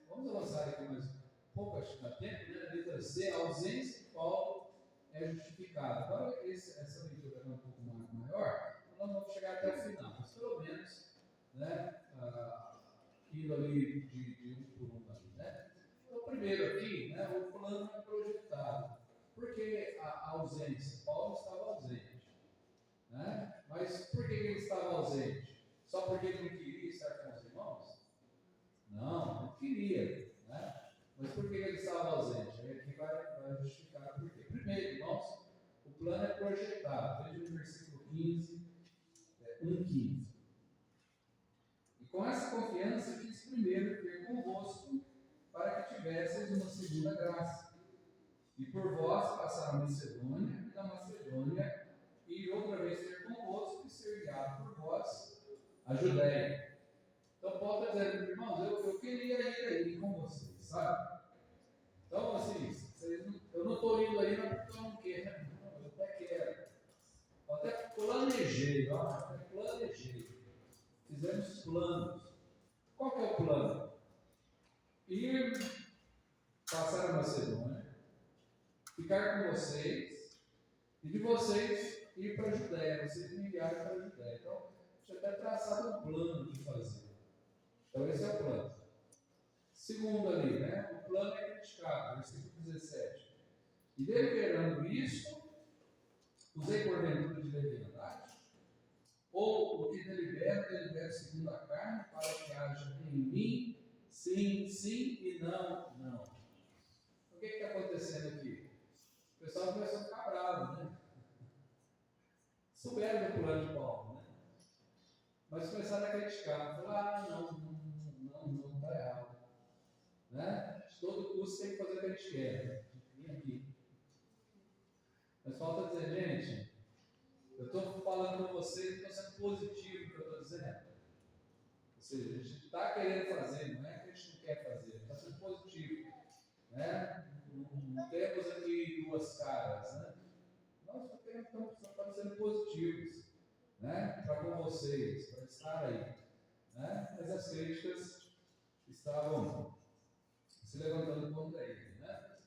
Speaker 1: Vamos avançar aqui mais um pouco, acho que dá tempo, né? Letra C, a ausência de Paulo é justificada. Agora, essa leitura é um pouco maior, então nós vamos chegar até o final, mas pelo menos, né, indo ali de um por um ali, né? Então, primeiro aqui, né, o plano é projetado. Por que a ausência? Paulo estava ausente, né? Mas por que ele estava ausente? Só porque ele não queria estar com os irmãos? Não, ele queria, né? Mas por que ele estava ausente? Aí aqui vai justificar por quê. Primeiro, irmãos, o plano é projetado. Veja no versículo 15, 1:15. E com essa confiança quis primeiro ter convosco, para que tivesseis uma segunda graça. E por vós passar a Macedônia, e da Macedônia ir outra vez ter convosco, e ser guiado por vós a Judéia. Então Paulo está dizendo, irmãos, eu queria ir aí com vocês, sabe? Então, assim, eu não estou indo aí porque eu não quero, não, eu até quero. Eu até planejei, até planejei. Fizemos planos. Qual que é o plano? Ir passar a Macedônia, ficar com vocês, e de vocês ir para a Judéia, vocês me enviarem para a Judéia. Então, já até traçado um plano de fazer. Então, esse é o plano. Segundo ali, né? O plano é criticado, versículo 17. E deliberando isto, usei porventura de leviandade? Ou o que delibero segundo a carne, para que haja em mim sim, sim e não, não. O que está acontecendo aqui? O pessoal começou a ficar bravo, né? Souberam do plano de Paulo, né? Mas começaram a criticar. Falaram, não, está errado. Né? De todo custo tem que fazer o que a gente quer. Vim aqui. Mas falta dizer, gente, eu estou falando com vocês, estou sendo positivo no que eu estou dizendo. Ou seja, a gente está querendo fazer, não é que a gente não quer fazer, está sendo positivo. Né? Não temos aqui duas caras. Né? Nós estamos sendo positivos, né? Para com vocês, para estar aí. Né? Mas as críticas estavam se levantando contra ele. Né?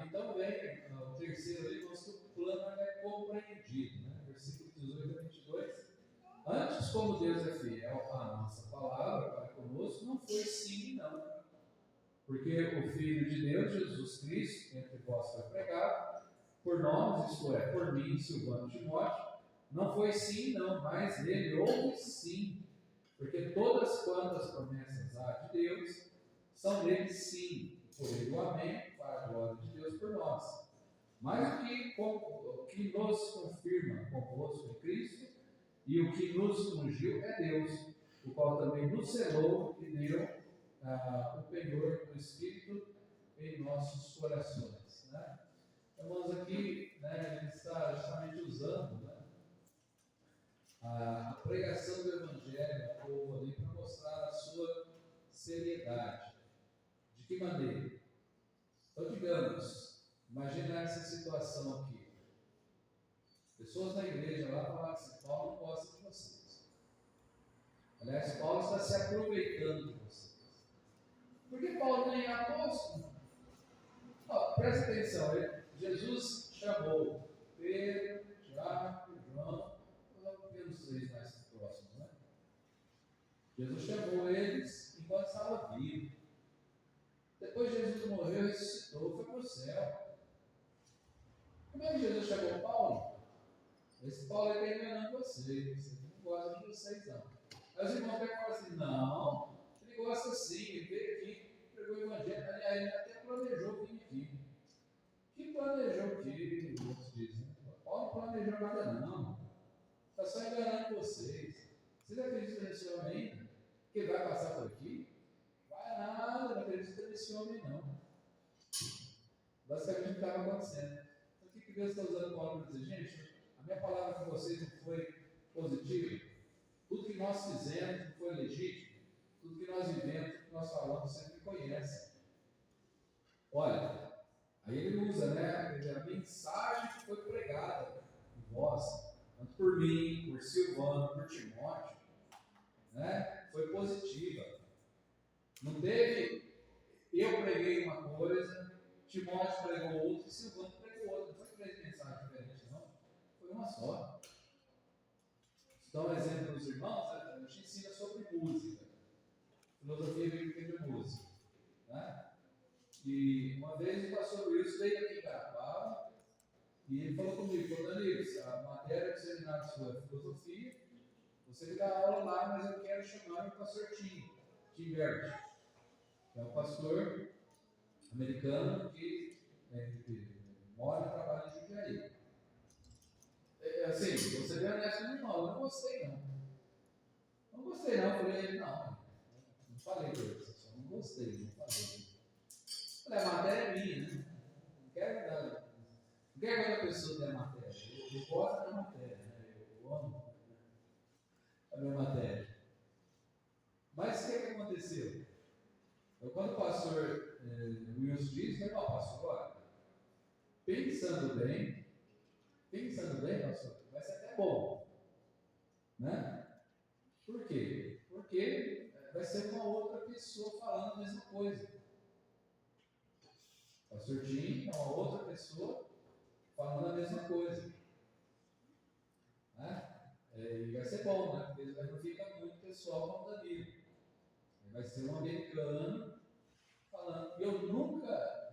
Speaker 1: Então vem o terceiro ali, mostra que o plano é compreendido. Né? Versículo 18 a 22. Antes, como Deus é fiel à nossa palavra para conosco, não foi sim e não. Porque o Filho de Deus, Jesus Cristo, entre vós foi pregado, por nós, isto é, por mim, Silvano Timóteo, não foi sim e não, mas nele houve sim. Porque todas quantas promessas há de Deus, são nele sim, por ele o amém, para a glória de Deus por nós. Mas o que nos confirma convosco em Cristo, e o que nos ungiu é Deus, o qual também nos selou e deu o penhor do Espírito em nossos corações. Né? Irmãos, aqui, né, ele está justamente usando, né, a pregação do Evangelho ao povo ali para mostrar a sua seriedade. De que maneira? Então, digamos, imagina essa situação aqui. Pessoas na igreja lá falaram assim: Paulo não gosta de vocês. Aliás, Paulo está se aproveitando de vocês. Por que Paulo nem é apóstolo? Presta atenção, Jesus chamou Pedro, Tiago, João, os três mais próximos, né? Jesus chamou eles enquanto estava vivo. Depois Jesus morreu, ressuscitou, foi para o céu. Como é que Jesus chamou Paulo? Esse Paulo está enganando vocês não gosta de vocês não. Aí os irmãos pegam e falam assim, não, ele gosta sim, ele veio aqui, pregou o evangelho, aliás, ele até planejou vir aqui. Que planejou aqui, outros dizem. Paulo não planejou nada não. Está só enganando vocês. Vocês acreditam nesse homem ainda? Que ele vai passar por aqui? Vai nada, não acredita nesse homem não. Basicamente o que estava acontecendo. Então o que Deus está usando Paulo para dizer? Gente, a minha palavra com vocês não foi positiva. Tudo que nós fizemos não foi legítimo. Tudo que nós vivemos, tudo que nós falamos, você me conhece. Olha, aí ele usa, né? A mensagem que foi pregada em vós, tanto por mim, por Silvano, por Timóteo, né? Foi positiva. Não teve, eu preguei uma coisa, Timóteo pregou outra e Silvano pregou outra. Não foi três mensagens diferentes, não. Foi uma só. Então, um exemplo dos irmãos, a gente ensina sobre música, filosofia bíblica de música. Né? E uma vez o pastor Wilson veio aqui em Carapau e ele falou comigo, Danilo, a matéria do seminário sua é filosofia, você me dá aula lá, mas eu quero chamar o pastor Tim Bert, que é um pastor americano que mora e trabalha em Jundiaí. Assim, você vê honesto no irmão, eu não gostei não. Não gostei não, falei, não falei para ele, só não gostei, não falei. Falei, a matéria é minha, né? Não quero dar. Não quero que a pessoa tenha matéria. Eu gosto da matéria, né? Eu amo a minha matéria. Mas o que aconteceu? Quando o pastor Wilson disse, eu falei, pastor, olha, pensando bem, pastor, vai ser até bom. Né? Por quê? Porque vai ser uma outra pessoa falando a mesma coisa. O pastor Tim é uma outra pessoa falando a mesma coisa. Né? E vai ser bom, né? Porque não fica muito pessoal como Danilo. Vai ser um americano falando. Eu nunca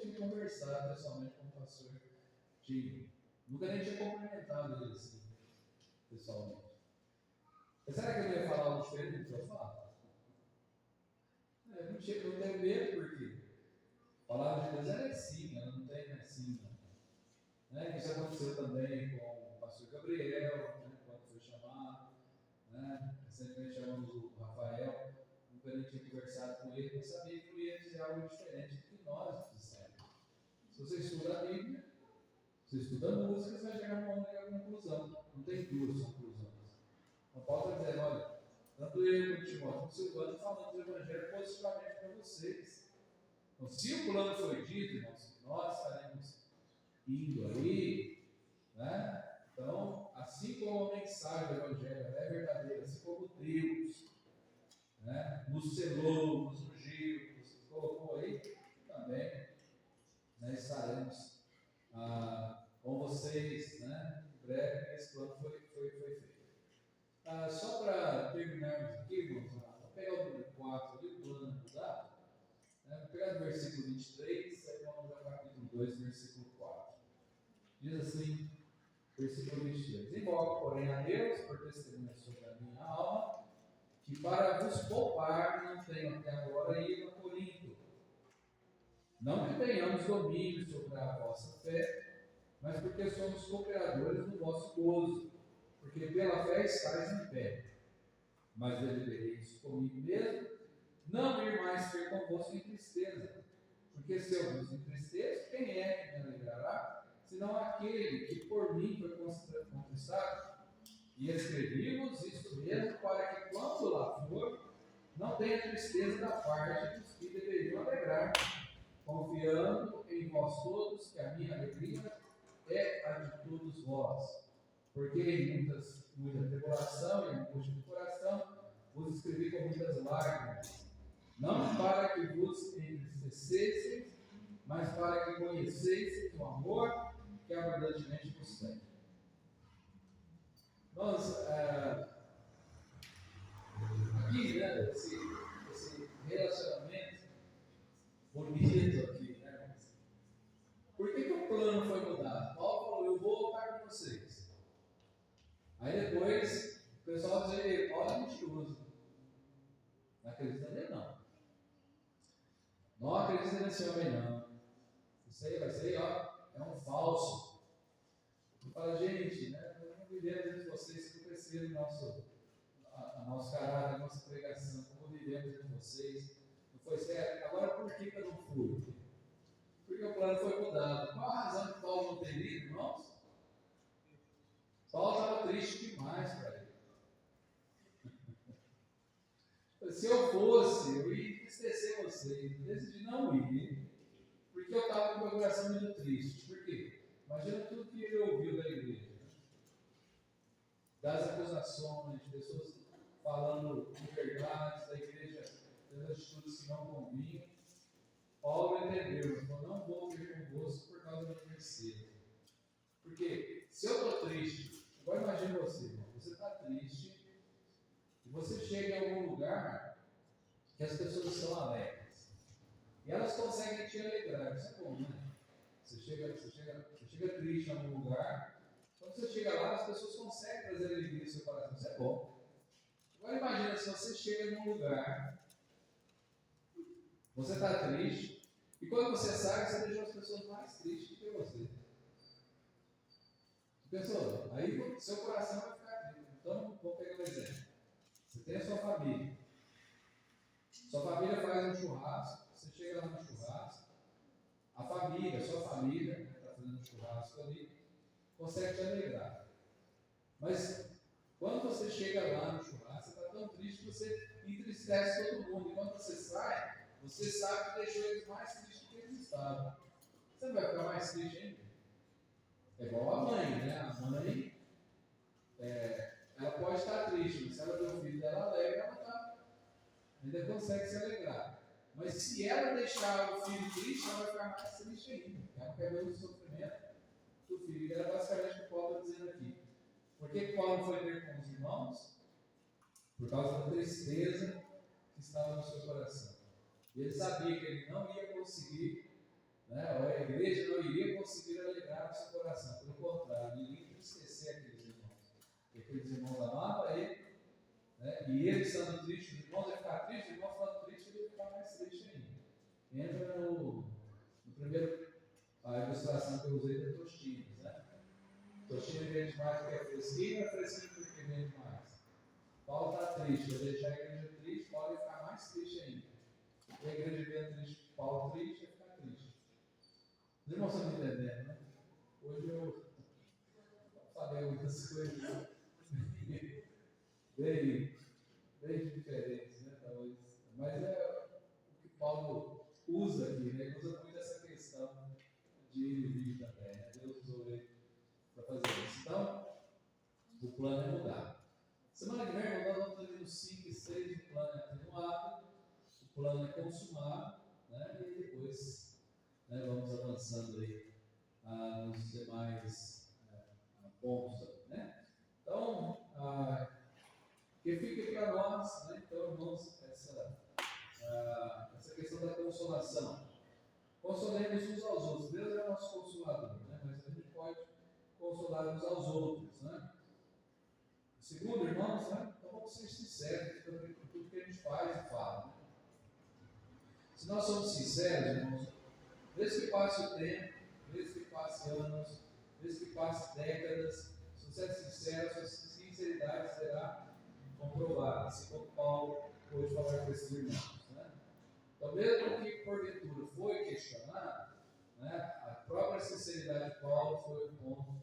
Speaker 1: tinha conversado pessoalmente com o pastor Tim. Nunca nem tinha cumprimentado ele assim, pessoalmente. Mas será que eu ia falar algo diferente do que eu falo? Eu não tenho medo, porque a palavra de Deus é assim, ela não tem assim. Né? Isso aconteceu também com o pastor Gabriel, né? Quando foi chamado. Né? Recentemente chamamos o Rafael, nunca nem tinha conversado com ele, mas sabia que ele ia dizer algo diferente do que nós dissemos. Se você estuda a Bíblia, você estuda a música, você vai chegar a uma única conclusão. Não tem duas conclusões. Então Paulo está dizendo, olha, tanto eu como Timóteo, como Silvano, falando do Evangelho positivamente para vocês. Então, se o plano foi dito, irmãos, nós estaremos indo aí, né? Então, assim como a mensagem do Evangelho é verdadeira, assim como Deus, né, nos selou, nos ungiu, nos colocou aí, também, né, estaremos com vocês, né, em breve. Esse plano foi feito. Só para terminarmos aqui, irmãos, vou pegar o número 4 ali, o plano mudado, né, vou pegar do versículo 23, aí vamos ao capítulo 2, versículo 4. Diz assim, versículo 23: Invoco, porém, a Deus por testemunha sobre a minha alma, que para vos poupar não tenho até agora ido a Corinto. Não que tenhamos domínio sobre a vossa fé, mas porque somos cooperadores do vosso gozo, porque pela fé estáis em pé. Mas devereis comigo mesmo não ir mais ter convosco em tristeza, porque se eu vos entristeço, quem é que me alegrará, senão aquele que por mim foi conquistado? E escrevi-vos isto mesmo, para que quando lá for, não tenha tristeza da parte dos que deveriam alegrar, confiando em vós todos que a minha alegria é a de todos vós. Porque em muita tribulação e angústia do coração vos escrevi com muitas lágrimas, não para que vos entristecesseis, mas para que conhecesseis o amor que abundantemente vos tem. Nós, aqui, né, esse relacionamento bonito aqui, né? Por que o plano foi mudado? Paulo falou, eu vou voltar com vocês. Aí depois o pessoal diz, Paulo é mentiroso. Não acredita nele não. Não acredita nesse homem não. Isso aí, ó, é um falso. Eu falo, gente, né, nós não vivemos entre vocês que cresceram nosso caráter, a nossa pregação, como vivemos entre vocês. Não foi certo? Agora por que eu não fui? Porque o plano foi mudado. Qual a razão de Paulo não ter ido, irmãos? Paulo estava triste demais para ele. Se eu fosse, eu ia entristecer vocês. Eu decidi não ir, porque eu estava com o meu coração muito triste. Por quê? Imagina tudo que ele ouviu da igreja. Das acusações, pessoas falando verdades da igreja, das atitudes que não convinham. Paulo entendeu, ele falou, não vou vir convosco por causa da tristeza. Porque se eu estou triste, agora imagine você, irmão, você está triste e você chega em algum lugar que as pessoas são alegres. E elas conseguem te alegrar, isso é bom, né? Você chega triste em algum lugar, quando você chega lá, as pessoas conseguem trazer alegria no seu coração, isso é bom. Agora imagina se você chega em um lugar, você está triste, e quando você sai, você deixa as pessoas mais tristes do que você. Pensou? Aí seu coração vai ficar triste. Então, vou pegar um exemplo. Você tem a sua família. Sua família faz um churrasco, você chega lá no churrasco, a família, sua família, está fazendo um churrasco ali, consegue te alegrar. Mas quando você chega lá no churrasco, você está tão triste que você entristece todo mundo. E quando você sai, você sabe que deixou eles mais tristes do que eles estavam. Você não vai ficar mais triste ainda? É igual a mãe, né? A mãe, ela pode estar triste, mas se ela vê o filho dela alegre, ela ainda consegue se alegrar. Mas se ela deixar o filho triste, ela vai ficar mais triste ainda. Ela quer ver o sofrimento do filho. E era basicamente o que Paulo está dizendo aqui. Por que Paulo foi ter com os irmãos? Por causa da tristeza que estava no seu coração. E ele sabia que ele não ia conseguir, né, ou a igreja não iria conseguir alegrar o seu coração. Pelo contrário, ele ia entristecer aqueles irmãos. Porque aqueles irmãos amavam ele, né, e ele estando triste, os irmãos iam ficar tristes, os irmãos estando tristes, ele ia ficar mais triste ainda. Entra no primeiro, a ilustração que eu usei da tostinhas, né? Tostinha vende mais porque é fresquinho, é fresquinho porque vende mais. Paulo está triste, eu deixar a igreja triste, Paulo ia ficar mais triste ainda. E a igreja vê triste, Paulo triste, ia ficar triste. Os irmãos estão me entendendo, né? Hoje eu falei algumas coisas bem diferentes, né? Talvez. Mas é o que Paulo usa aqui, né? Ele usa muito essa questão de ir e vir também, né? Deus usou ele para fazer isso. Então, o plano é mudar. Semana que vem, nós vamos ter os 5 e 6, o plano é atenuado, o plano é consumado, né? E depois, né, vamos avançando aí nos demais pontos, né? Então, que fique para nós, né? Então, irmãos, essa questão da consolação. Consolemos uns aos outros. Deus é o nosso consolador, né? Mas a gente pode consolar uns aos outros, né? Segundo, irmãos, né? Então vamos ser sinceros sobre tudo que a gente faz e fala. Né? Se nós somos sinceros, irmãos, desde que passe o tempo, desde que passe anos, desde que passe décadas, se você é sincero, sua sinceridade será comprovada, assim como Paulo pôde falar com esses irmãos. Né? Então, mesmo que porventura foi questionado, né, a própria sinceridade de Paulo foi um ponto,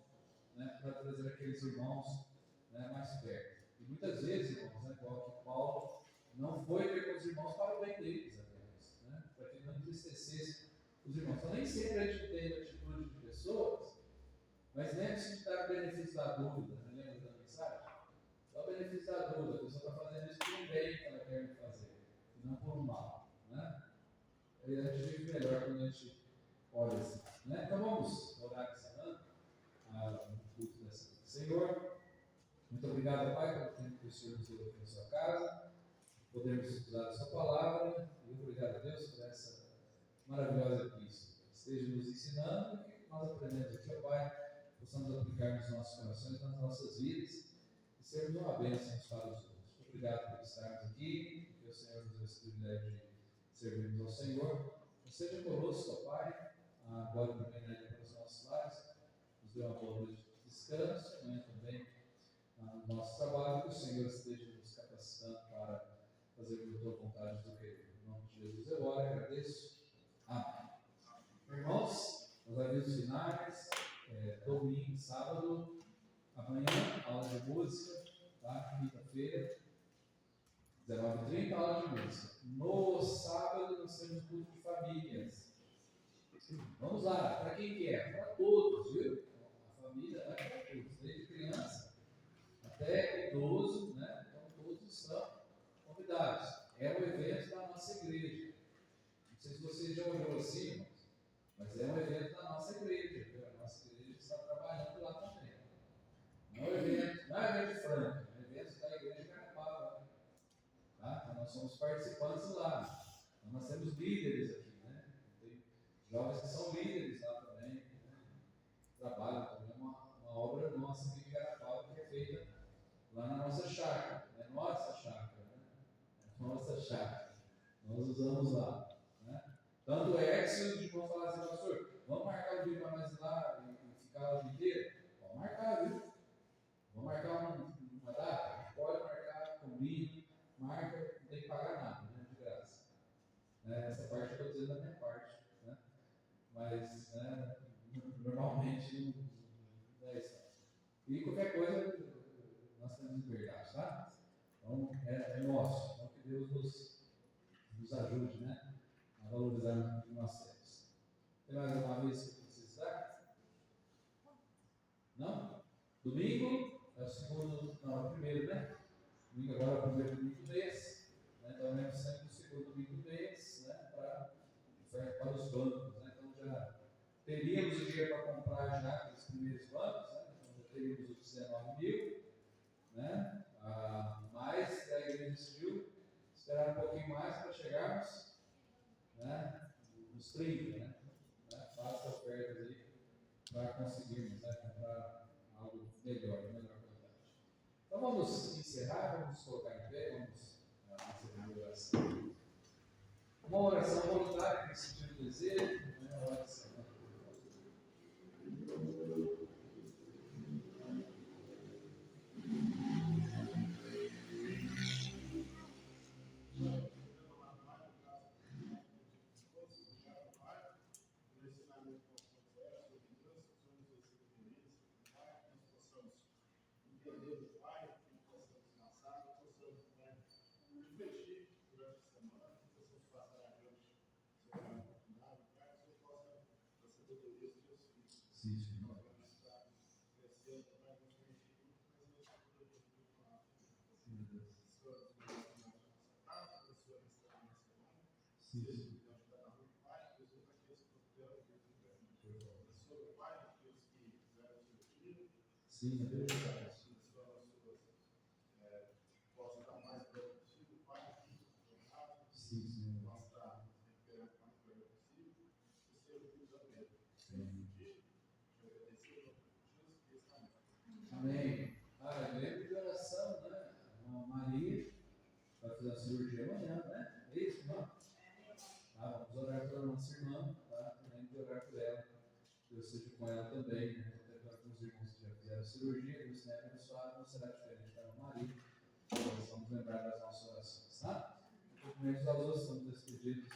Speaker 1: né, para trazer aqueles irmãos, né, mais perto. E muitas vezes, irmãos, né, igual que Paulo não foi ter com os irmãos para o bem deles apenas, né, para que não entristecesse os irmãos. Então, nem sempre a gente tem a atitude de pessoas, mas lembre-se de dar o benefício da dúvida, né? Lembra da mensagem? Dá o benefício da dúvida, a pessoa está fazendo isso por um bem que ela quer fazer, e não por um mal. Né? E a gente vive melhor quando a gente olha assim. Né? Então vamos orar essa semana, no culto dessa noite. Senhor, muito obrigado, Pai, pelo tempo que o Senhor nos deu aqui na sua casa, podermos estudar a sua palavra, e obrigado a Deus por essa maravilhosa Cristo. Esteja nos ensinando e que nós aprendemos aqui, ó Pai, possamos aplicar nos nossos corações, nas nossas vidas, e sermos uma bênção uns para os outros. Obrigado por estarmos aqui, que o Senhor nos dê esse privilégio de servirmos ao Senhor. Seja conosco, ó Pai, agora também para os nossos lares, nos dê uma boa noite de descanso, amanhã também no nosso trabalho, que o Senhor esteja nos capacitando para fazer a tua vontade do querer. Em nome de Jesus eu oro e agradeço. Amém. Irmãos, os avisos finais, domingo, sábado, amanhã, aula de música, tá? Quinta-feira, 19h30, aula de música. No sábado, nós temos culto de famílias. Vamos lá, para quem que é? Para todos, viu? A família é para todos, desde criança até idoso, né? Então todos são convidados. É um evento da nossa igreja. Não sei se vocês já olhou assim, irmãos, mas é um evento da nossa igreja. Viu? A nossa igreja está trabalhando lá também. Não é um evento, não é um evento franco, é um evento da igreja Carapava. Tá? Então, nós somos participantes lá. Então, nós temos líderes aqui, né? Tem jovens que são líderes lá também, né? Trabalham também uma obra nossa aqui de Carapava que é feita lá na nossa chácara. É nossa chácara, né? É nossa chácara. Nós usamos lá. Né? Tanto é que se os irmãos falarem assim, pastor, vamos marcar o dia para nós ir lá e ficar lá o dia inteiro? Vamos marcar, viu? Vamos marcar uma data? Pode marcar, combina, marca, não tem que pagar nada, né? De graça. Essa parte eu estou dizendo da minha parte. Né? Mas, né, normalmente, não é isso. E qualquer coisa, nós temos liberdade, tá? Então, é nosso. Então, que Deus nos ajude, né? A valorizar o que nós temos. Tem mais alguma vez que precisar? Não? Domingo é o segundo, não, é o primeiro, né? Domingo agora é o primeiro domingo do mês. Né? Então, é sempre o segundo domingo do mês, né? Para os bancos, né? Então, já teríamos o dinheiro para comprar já aqueles primeiros bancos, né? Então, já teríamos os 19 mil, né? Mas a igreja decidiu esperar um pouquinho mais para chegarmos, né? Nos 30, né? Faça ofertas aí para conseguirmos, né? Comprar algo melhor, melhor qualidade. Então vamos encerrar, vamos colocar em pé, vamos receber uma oração. Uma oração voluntária que sentiu o desejo, né? Uma oração. Sim, é verdade. Posso dar mais breve possível, Pai, sim, Senhor. Mostrar, recuperar o mais breve possível, o Senhor nos abençoe. Amém. Lembra de oração, né? A Maria vai fazer a cirurgia amanhã, né? É isso, irmão? Vamos orar pela nossa irmã, tá? Também de orar por ela. Deus seja com ela também, né? Com os irmãos que já fizeram a cirurgia, Deus tenha abençoado, não será diferente para a Maria. Nós vamos lembrar das nossas orações, tá? Cumprimentos aos outros, estamos despedidos.